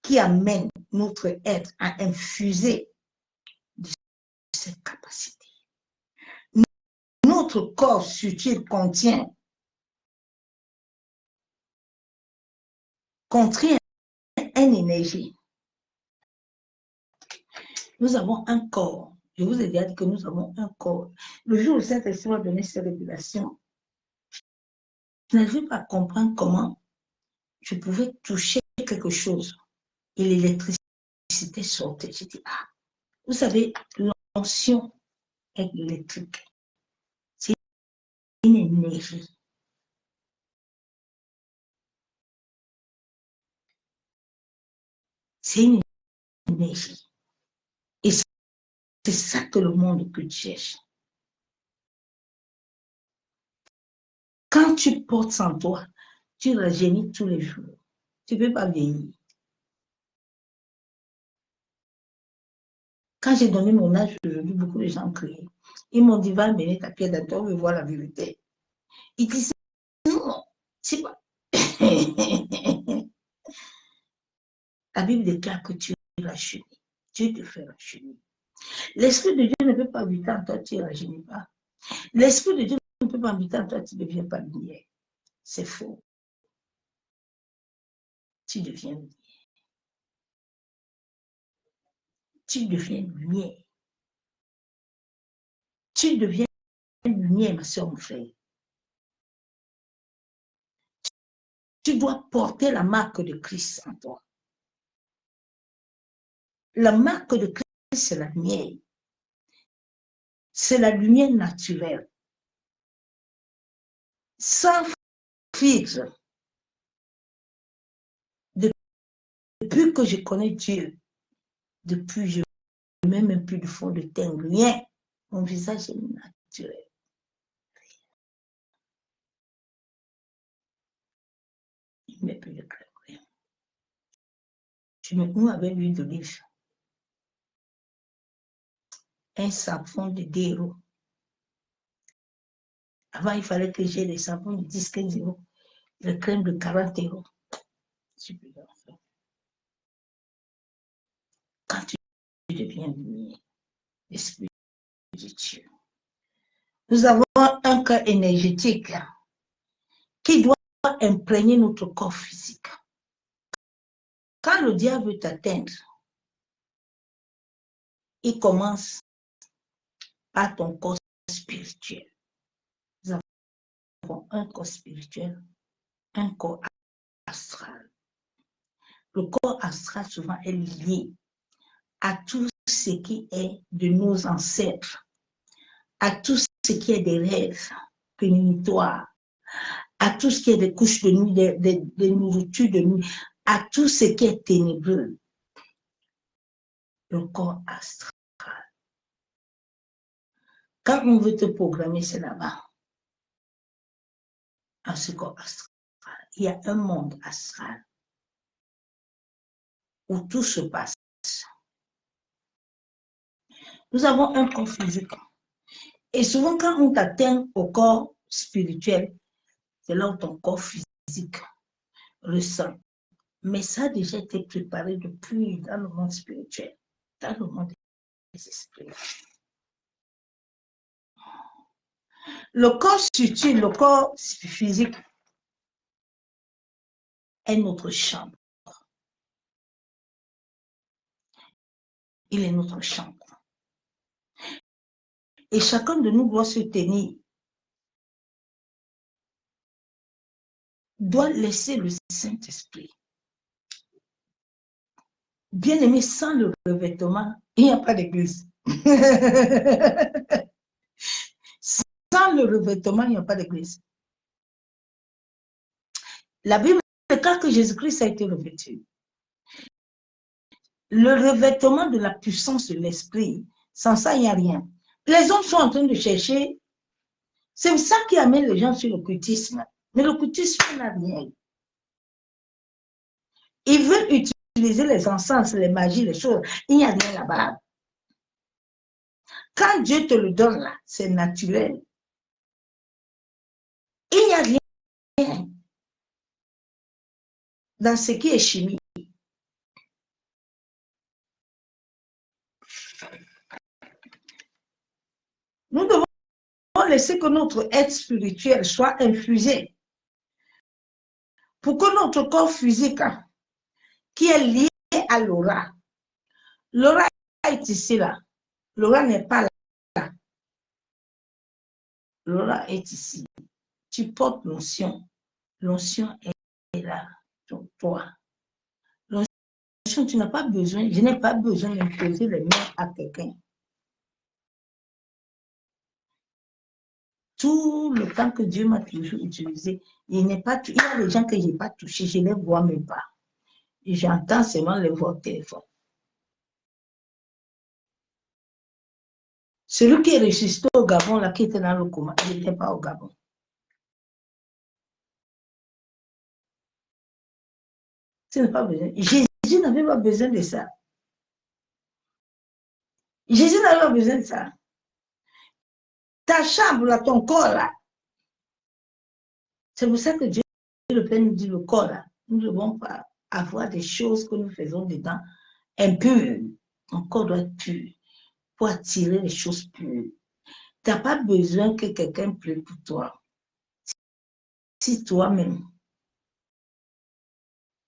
qui amène notre être à infuser de cette capacité. Notre corps subtil contient une énergie. Nous avons un corps. Je vous ai déjà dit que nous avons un corps. Le jour où Saint-Esprit m'a donné cette révélation, je n'arrivais pas à comprendre comment je pouvais toucher quelque chose et l'électricité sortait. J'ai dit, ah, vous savez, l'onction électrique, c'est une énergie. C'est une énergie. Et c'est ça que le monde que tu cherches. Quand tu portes en toi, tu rajeunis tous les jours. Tu ne peux pas vieillir. Quand j'ai donné mon âge aujourd'hui, beaucoup de gens criaient. Ils m'ont dit, va mener ta pied dans toi, on veut voir la vérité. Ils disent, non, c'est pas. La Bible déclare que tu rajeunis. Dieu te fait rajeunir. L'Esprit de Dieu ne peut pas habiter en toi, tu ne rajeunis pas. L'Esprit de Dieu ne peut pas habiter en toi, tu ne deviens pas lumière. C'est faux. Tu deviens lumière. Tu deviens lumière. Tu deviens lumière, ma soeur, mon frère. Tu dois porter la marque de Christ en toi. La marque de Christ, c'est la lumière. C'est la lumière naturelle. Sans filtre. Depuis que je connais Dieu, depuis je ne mets même plus de fond de teint, rien. Mon visage est naturel. Il ne met plus de crème, rien. Je me noue avec l'huile d'olive. Un savon de 10 €. Avant, il fallait que j'ai des savons de 10-15 €. Le crème de 40 €. Quand tu deviens lumière, l'Esprit de Dieu. Nous avons un cœur énergétique qui doit imprégner notre corps physique. Quand le diable veut t'atteindre, il commence par ton corps spirituel. Nous avons un corps spirituel, un corps astral. Le corps astral souvent est lié à tout ce qui est de nos ancêtres, à tout ce qui est des rêves prémonitoires, à tout ce qui est des couches de nuit, des nourritures de nuit, à tout ce qui est ténébreux. Le corps astral. Quand on veut te programmer, c'est là-bas, à ce corps astral. Il y a un monde astral où tout se passe. Nous avons un corps physique. Et souvent, quand on t'atteint au corps spirituel, c'est là où ton corps physique ressent. Mais ça a déjà été préparé depuis dans le monde spirituel, dans le monde des esprits. Le corps subtil, le corps physique est notre chambre. Il est notre chambre. Et chacun de nous doit se tenir, doit laisser le Saint-Esprit. Bien aimé, sans le revêtement, il n'y a pas d'église. Sans le revêtement, il n'y a pas d'église. La Bible déclare que Jésus-Christ a été revêtu. Le revêtement de la puissance de l'esprit, sans ça, il n'y a rien. Les hommes sont en train de chercher. C'est ça qui amène les gens sur l'occultisme. Mais l'occultisme n'a rien. Ils veulent utiliser les encens, les magies, les choses. Il n'y a rien là-bas. Quand Dieu te le donne là, c'est naturel. Il n'y a rien dans ce qui est chimique. Nous devons laisser que notre être spirituel soit infusé pour que notre corps physique, qui est lié à l'aura, l'aura est ici là, l'aura n'est pas là, l'aura est ici. Tu portes l'onction, l'onction est là, toi. L'onction, tu n'as pas besoin, je n'ai pas besoin d'imposer les mains à quelqu'un. Tout le temps que Dieu m'a toujours utilisé, il y a des gens que je n'ai pas touchés, je ne les vois même pas. J'entends seulement les voix au téléphone. Celui qui est ressuscité au Gabon, là, qui était dans le coma, il n'était pas au Gabon. Tu n'as pas besoin. Jésus n'avait pas besoin de ça. Jésus n'avait pas besoin de ça. Ta chambre, là, ton corps, là. C'est pour ça que Dieu, le Père, nous dit le corps, là. Nous ne devons pas avoir des choses que nous faisons dedans impures. Ton corps doit être pur pour attirer les choses pures. Tu n'as pas besoin que quelqu'un prie pour toi. Si toi-même,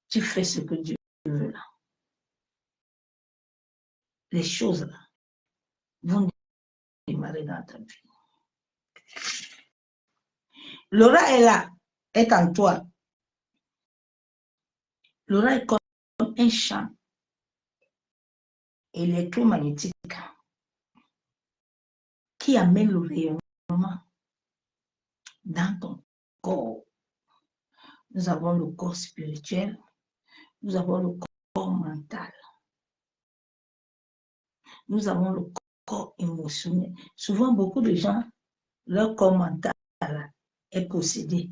tu fais ce que Dieu veut là, les choses là vont démarrer dans ta vie. L'aura est là, est en toi. L'aura est comme un champ électromagnétique qui amène le rayonnement dans ton corps. Nous avons le corps spirituel, nous avons le corps mental, nous avons le corps émotionnel. Souvent, beaucoup de gens, leur corps mental est possédé.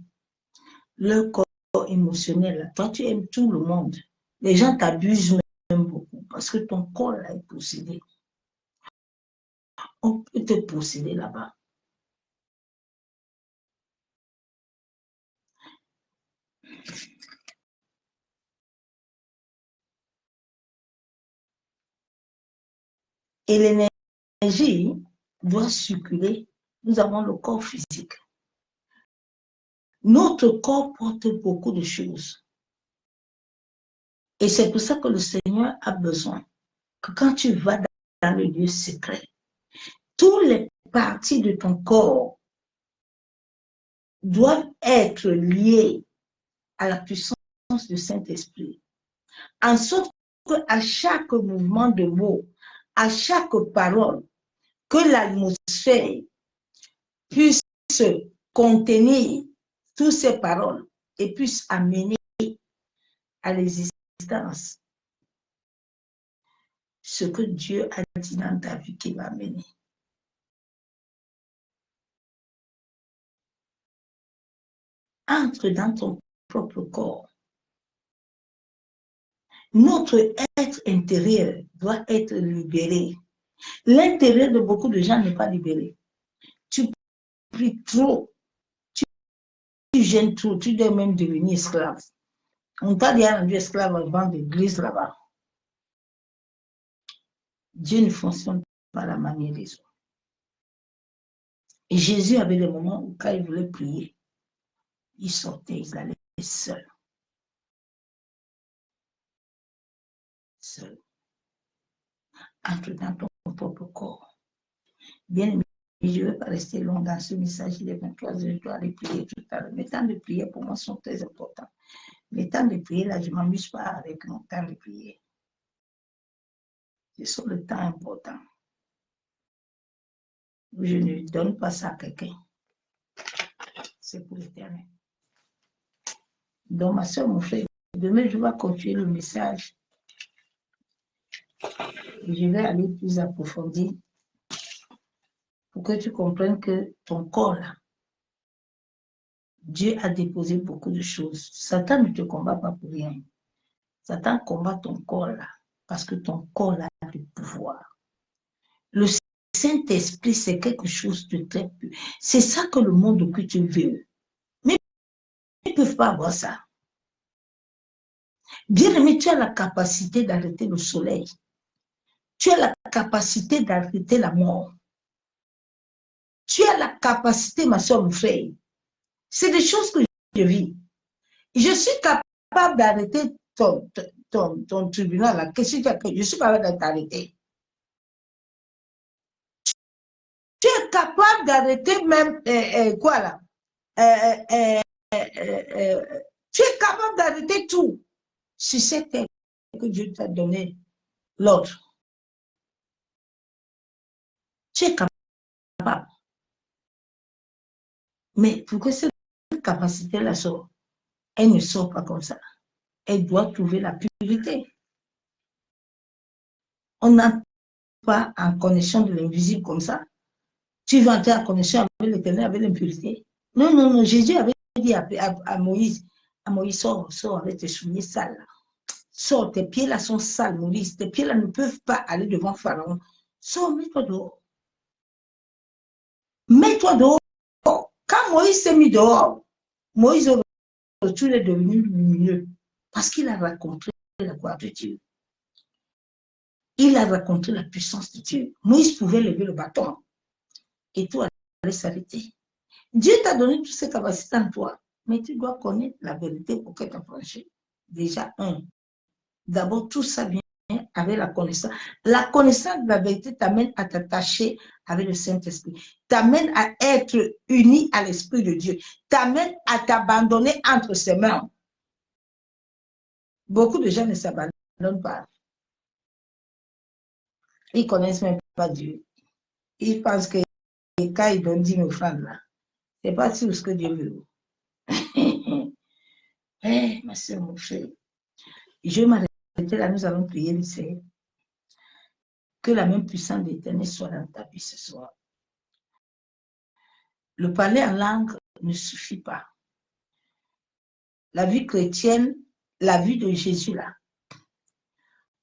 Leur corps émotionnel, toi tu aimes tout le monde. Les gens t'abusent même beaucoup parce que ton corps là est possédé. On peut te posséder là-bas. Et l'énergie doit circuler. Nous avons le corps physique. Notre corps porte beaucoup de choses. Et c'est pour ça que le Seigneur a besoin que quand tu vas dans le lieu secret, toutes les parties de ton corps doivent être liées à la puissance du Saint-Esprit. En sorte qu'à chaque mouvement de mots, à chaque parole, que l'atmosphère puisse contenir toutes ces paroles et puisse amener à l'existence ce que Dieu a dit dans ta vie qui va amener. Entre dans ton propre corps. Notre être intérieur doit être libéré. L'intérieur de beaucoup de gens n'est pas libéré. Tu pries trop, tu gênes trop, tu dois même devenir esclave. On t'a déjà rendu esclave avant l'église là-bas. Dieu ne fonctionne pas de la manière des autres. Et Jésus avait des moments où quand il voulait prier, il sortait, il allait seul. Seul. Entre dans ton propre corps. Bien aimé, je ne vais pas rester long dans ce message, il est 23 heures, je dois aller prier tout à l'heure. Mes temps de prière pour moi sont très importants. Les temps de prière, là, je ne m'amuse pas avec mon temps de prière. Ce sont les temps importants. Je ne donne pas ça à quelqu'un. C'est pour l'éternel. Donc, ma soeur, mon frère, demain, je vais continuer le message. Et je vais aller plus approfondir pour que tu comprennes que ton corps, là, Dieu a déposé beaucoup de choses. Satan ne te combat pas pour rien. Satan combat ton corps, là, parce que ton corps là, a du pouvoir. Le Saint-Esprit, c'est quelque chose de très peu. C'est ça que le monde que tu veux. Mais ils ne peuvent pas avoir ça. Bien aimé, tu as la capacité d'arrêter le soleil. Tu as la capacité d'arrêter la mort. Tu as la capacité, ma soeur, mon frère. C'est des choses que je vis. Je suis capable d'arrêter ton tribunal. Là. Qu'est-ce que je suis capable d'arrêter. Tu es capable d'arrêter même, quoi là? Tu es capable d'arrêter tout. Si c'est que Dieu t'a donné l'ordre. Tu es capable. Mais pour que cette capacité-là sorte, elle ne sort pas comme ça. Elle doit trouver la pureté. On n'a pas en connexion de l'invisible comme ça. Tu vas entrer en connexion avec l'éternel, avec l'impureté. Non, non, non. Jésus avait dit à Moïse, sors avec tes souliers sales. Sors, tes pieds là sont sales, Moïse. Tes pieds là ne peuvent pas aller devant Pharaon. Sors, mets-toi dehors. Mets-toi dehors. Quand Moïse s'est mis dehors, Moïse est devenu lumineux parce qu'il a raconté la gloire de Dieu. Il a raconté la puissance de Dieu. Moïse pouvait lever le bâton et tout allait s'arrêter. Dieu t'a donné toutes ces capacités en toi, mais tu dois connaître la vérité pour que tu affranchis. Déjà, d'abord, tout ça vient avec la connaissance. La connaissance de la vérité t'amène à t'attacher avec le Saint-Esprit, t'amène à être uni à l'Esprit de Dieu, t'amène à t'abandonner entre ses mains. Beaucoup de gens ne s'abandonnent pas. Ils ne connaissent même pas Dieu. Ils pensent que quand ils donnent 10 000 francs là, ce n'est pas tout ce que Dieu veut. Ma soeur, mon frère, je vais m'arrêter là, nous allons prier le Seigneur. Que la même puissance de l'Éternel soit dans ta vie ce soir. Le parler en langue ne suffit pas. La vie chrétienne, la vie de Jésus là,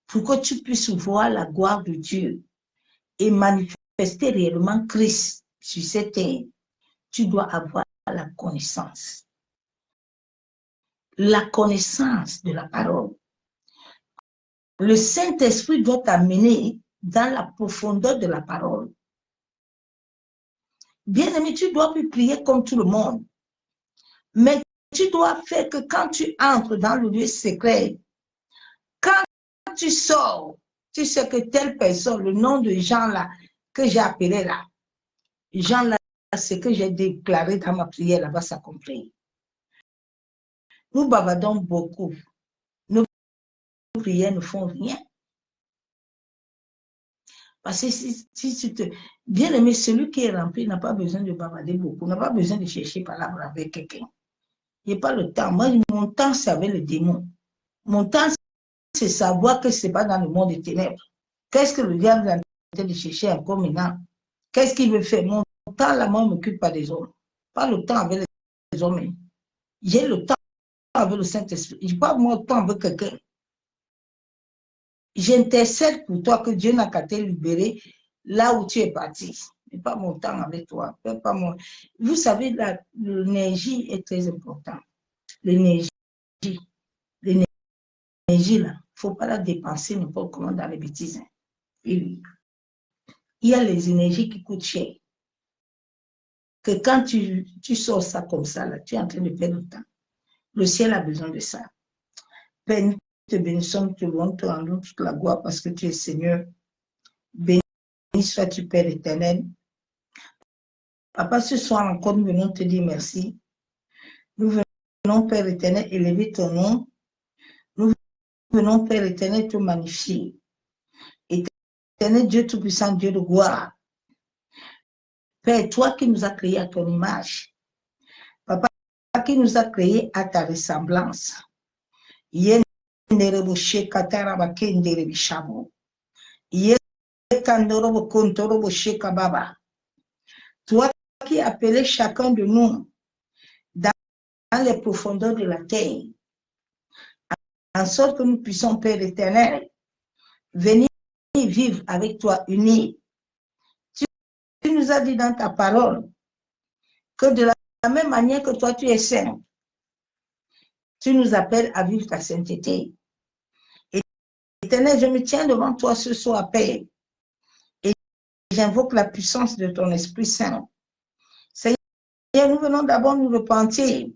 pour que tu puisses voir la gloire de Dieu et manifester réellement Christ sur cette terre, tu dois avoir la connaissance. La connaissance de la parole. Le Saint-Esprit doit t'amener dans la profondeur de la parole. Bien aimé, tu dois plus prier comme tout le monde. Mais tu dois faire que quand tu entres dans le lieu secret, quand tu sors, tu sais que telle personne, le nom de Jean là, que j'ai appelé là, Jean là, ce que j'ai déclaré dans ma prière là-bas s'accomplit. Nous bavardons beaucoup. Nos prières ne font rien. Parce que si tu te... Bien aimé, celui qui est rempli n'a pas besoin de bavarder beaucoup, n'a pas besoin de chercher palabres avec quelqu'un. Il n'y a pas le temps. Moi, mon temps, c'est avec le démon. Mon temps, c'est savoir que ce n'est pas dans le monde des ténèbres. Qu'est-ce que le diable est en train de chercher encore maintenant? Qu'est-ce qu'il veut faire? Mon temps, là, moi, je ne m'occupe pas des hommes. Pas le temps avec les hommes. J'ai le temps avec le Saint-Esprit. Je parle mon temps avec quelqu'un. J'intercède pour toi que Dieu n'a qu'à te libérer là où tu es parti. Mais pas mon temps avec toi. Pas mon... Vous savez, l'énergie est très importante. L'énergie, l'énergie là, il ne faut pas la dépenser n'importe comment dans les bêtises. Hein. Il y a les énergies qui coûtent cher. Que quand tu sors ça comme ça, là, tu es en train de perdre le temps. Le ciel a besoin de ça. Père, nous te bénissons, nous te louons, te rendons toute la gloire parce que tu es Seigneur. Béni sois-tu, Père éternel. Papa, ce soir encore, nous venons te dire merci. Nous venons, Père éternel, élever ton nom. Nous venons, Père éternel, te magnifier. Éternel Dieu Tout-Puissant, Dieu de gloire. Père, toi qui nous as créés à ton image. Papa, qui nous a créés à ta ressemblance. Toi qui as appelé chacun de nous dans les profondeurs de la terre, en sorte que nous puissions, Père éternel, venir vivre avec toi unis. Tu nous as dit dans ta parole que de la même manière que toi tu es saint, tu nous appelles à vivre ta sainteté. Éternel, je me tiens devant toi ce soir, Père, et j'invoque la puissance de ton Esprit Saint. Seigneur, nous venons d'abord nous repentir.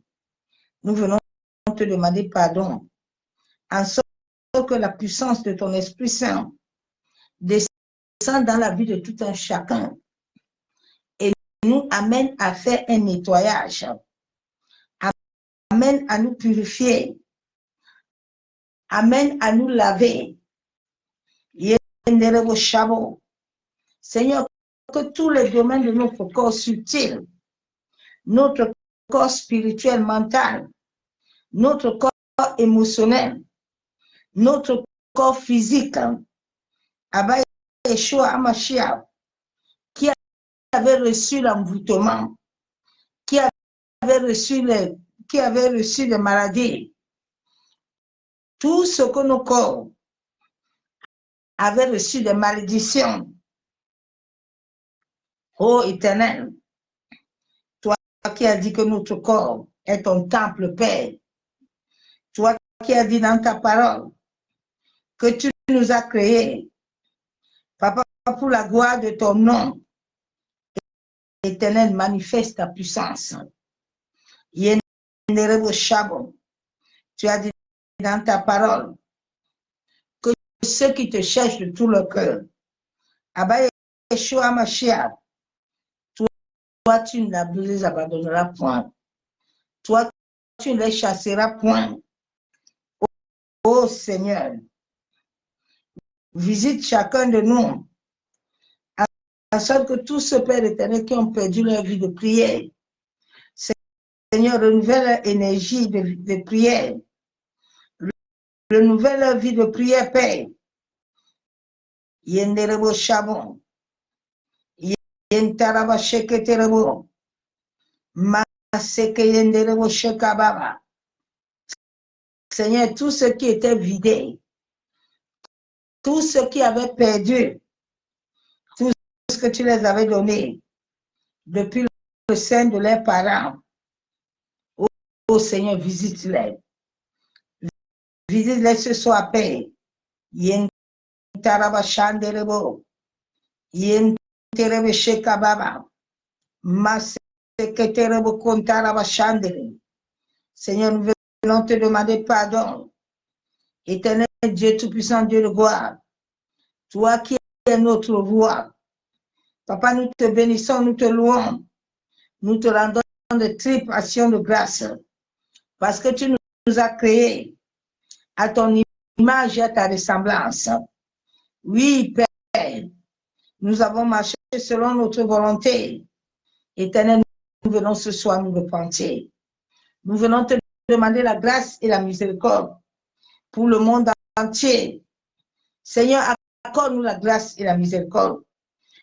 Nous venons te demander pardon, en sorte que la puissance de ton Esprit Saint descende dans la vie de tout un chacun et nous amène à faire un nettoyage, amène à nous purifier, amène à nous laver. Seigneur, que tous les domaines de notre corps subtil, notre corps spirituel, mental, notre corps émotionnel, notre corps physique, Abba Yeshua Hamashiach, qui avait reçu l'envoûtement, qui avait reçu les maladies, tout ce que nos corps avaient reçu des malédictions. Ô Éternel, toi qui as dit que notre corps est ton temple, Père, toi qui as dit dans ta parole que tu nous as créés, Papa, pour la gloire de ton nom, Éternel, manifeste ta puissance. Tu as dit dans ta parole que ceux qui te cherchent de tout leur cœur, Abba Yeshua Mashiach, toi tu ne les abandonneras point. Toi tu ne les chasseras point. Ô Seigneur, visite chacun de nous, en sorte que tous ceux, Père éternel, qui ont perdu leur vie de prière, Seigneur, renouvelle leur énergie de prière, renouvelle leur vie de prière, Père. Yenderebo Shabon, Yentaraba Sheketerebo, Maseke Yenderebo Shekababa. Seigneur, tous ceux qui étaient vidés, tous ceux qui avaient perdu tout ce que tu les avais donné depuis le sein de leurs parents, ô Seigneur, visite-les. Visite-les ce soir, Père. Yentaraba Shanderebo, Yenterebe Shekababa, Maseketerebo Kontaraba Shandere. Seigneur, nous venons te demander pardon. Éternel Dieu Tout-Puissant, Dieu de gloire, toi qui es notre voix. Papa, nous te bénissons, nous te louons. Nous te rendons de triples actions de grâce. Parce que tu nous as créés à ton image et à ta ressemblance. Oui, Père, nous avons marché selon notre volonté. Éternel, nous venons ce soir nous repentir. Nous venons te demander la grâce et la miséricorde pour le monde entier. Seigneur, accorde-nous la grâce et la miséricorde.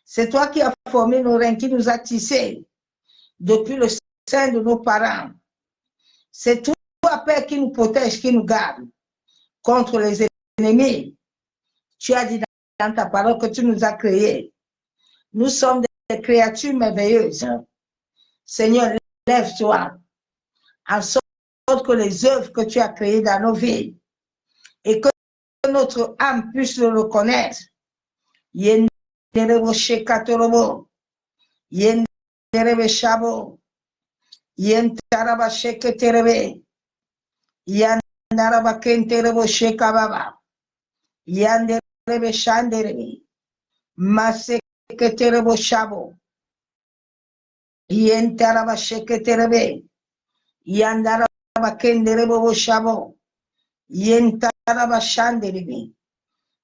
C'est toi qui as formé nos reins, qui nous as tissés depuis le sein de nos parents. C'est toi, Père, qui nous protège, qui nous garde contre les ennemis. Tu as dit dans ta parole que tu nous as créés. Nous sommes des créatures merveilleuses. Seigneur, lève-toi, en sorte que les œuvres que tu as créées dans nos vies et que notre âme puisse le reconnaître. Yenderebo shekatorobo, yenderebe shabo, yentaraba sheketerebe, yandaraba kenterebo shekababa, yanderebe shanderebe, maseketerebo shabo, yentaraba sheketerebe, yandaraba kenderebo shabo, yentaraba shanderebe,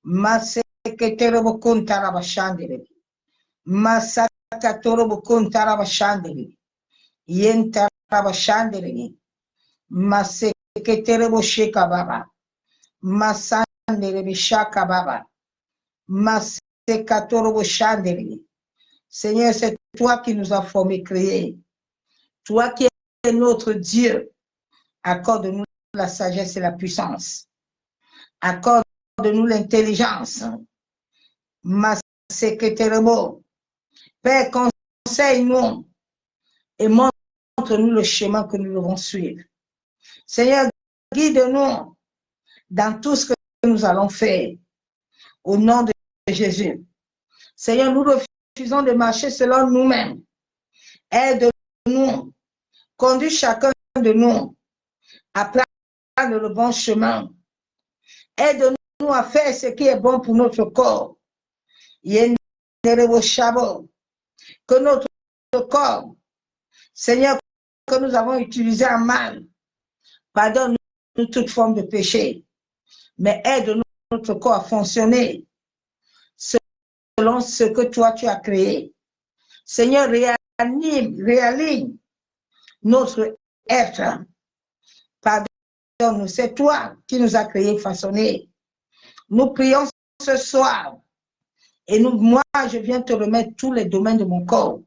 maseketerebo kuntaraba shanderebe, masakatorobo kuntaraba shanderebe, yentaraba shanderebe, maseketerebo shekababa, masanderebe shakababa, masekatorobo shanderebe. Seigneur, c'est toi qui nous as formés, créés. Toi qui es notre Dieu, accorde-nous la sagesse et la puissance. Accorde-nous l'intelligence. Maseketerebo. Père, conseille-nous et montre-nous le chemin que nous devons suivre. Seigneur, guide-nous dans tout ce que nous allons faire. Au nom de Jésus. Seigneur, nous refusons de marcher selon nous-mêmes. Aide-nous. Conduis chacun de nous à prendre le bon chemin. Aide-nous à faire ce qui est bon pour notre corps. Que notre corps, Seigneur, que nous avons utilisé en mal, pardonne-nous toute forme de péché, mais aide notre corps à fonctionner selon ce que toi tu as créé. Seigneur, réaligne notre être. Pardonne-nous, c'est toi qui nous as créés, façonnés. Nous prions ce soir et moi, je viens te remettre tous les domaines de mon corps,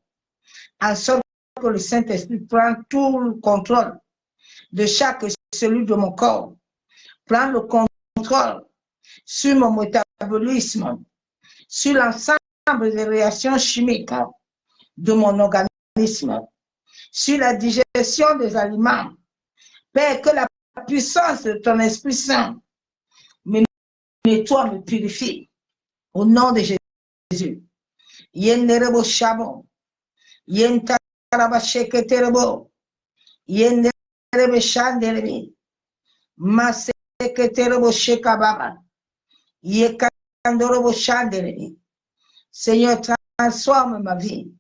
en sorte que le Saint-Esprit prenne tout le contrôle de chaque cellule de mon corps. Prends le contrôle sur mon métabolisme, sur l'ensemble des réactions chimiques de mon organisme, sur la digestion des aliments. Père, que la puissance de ton Esprit Saint me nettoie, me purifie. Au nom de Jésus. Yenderebo shabo, yentaraba sheketerebo, yenderebe shanderebe, maseketerebo shekababa, yekandorobo shanderebe. Seigneur, transforme ma vie.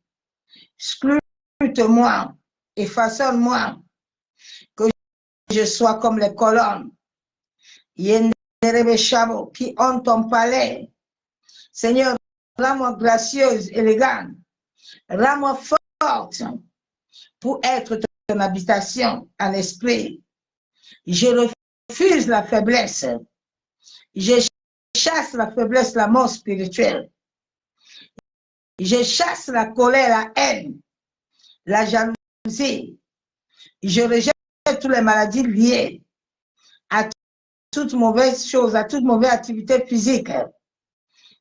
Sculpte-moi et façonne-moi que je sois comme les colonnes yenderebe shabo, qui ont ton palais. Seigneur, rends-moi gracieuse, élégante, rends-moi forte pour être ton habitation en esprit. Je refuse la faiblesse. Je chasse la faiblesse, la mort spirituelle. Je chasse la colère, la haine, la jalousie. Je rejette toutes les maladies liées à toute mauvaise chose, à toute mauvaise activité physique.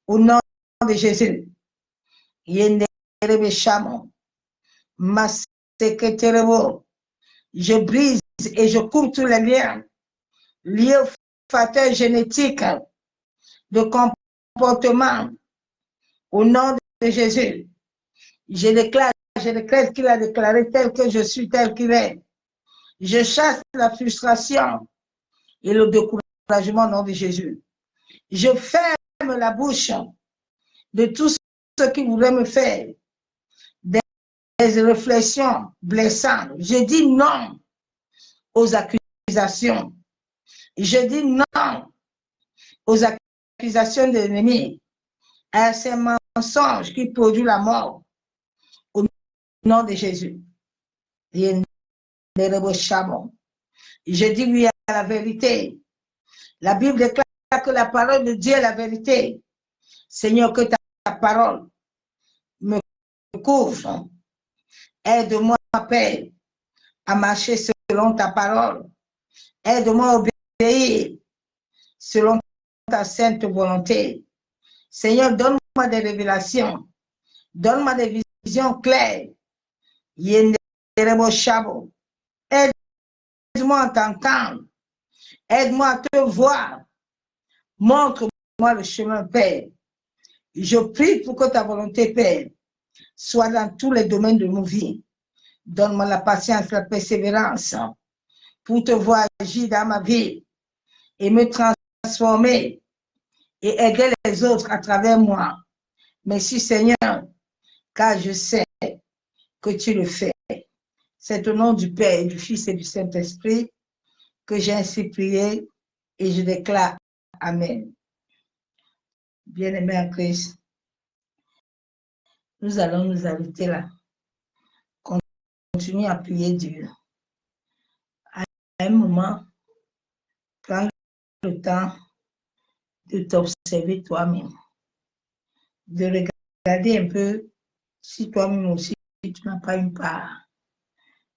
Au nom de Jésus. Yenderebe shamo, maseketerebo. Je brise et je coupe tous les liens liés aux facteurs génétiques de comportement. Au nom de Jésus. Je déclare qu'il a déclaré tel que je suis, tel qu'il est. Je chasse la frustration et le découragement au nom de Jésus. Je ferme la bouche de tous ceux qui voudraient me faire des réflexions blessantes. Je dis non aux accusations. Je dis non aux accusations de l'ennemi, à ces mensonges qui produisent la mort. Au nom de Jésus. Je dis oui à la vérité. La Bible déclare que la parole de Dieu est la vérité. Seigneur, que ta parole me couvre. Aide-moi, Père, à marcher selon ta parole. Aide-moi à obéir selon ta sainte volonté. Seigneur, donne-moi des révélations. Donne-moi des visions claires. Aide-moi à t'entendre. Aide-moi à te voir. Montre-moi le chemin, Père. Je prie pour que ta volonté, Père, soit dans tous les domaines de nos vies. Donne-moi la patience, la persévérance pour te voir agir dans ma vie et me transformer et aider les autres à travers moi. Merci Seigneur, car je sais que tu le fais. C'est au nom du Père, du Fils et du Saint-Esprit que j'ai ainsi prié et je déclare Amen. Bien-aimé en Christ, nous allons nous arrêter là. Continue à prier Dieu. À un moment, prends le temps de t'observer toi-même, de regarder un peu si toi-même aussi tu n'as pas une part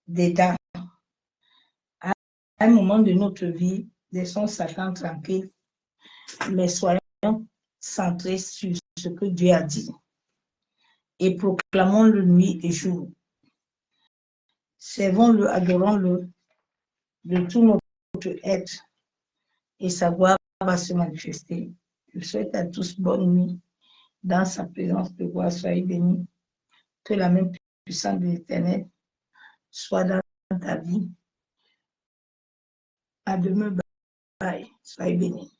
dedans. À un moment de notre vie, laissons Satan tranquille, mais soyons centrés sur ce que Dieu a dit et proclamons-le nuit et jour. Servons-le, adorons-le de tout notre être et sa gloire va se manifester. Je souhaite à tous bonne nuit dans sa présence de gloire. Soyez bénis. Que la main puissante de l'Éternel soit dans ta vie. À demain, bye. Soyez bénis.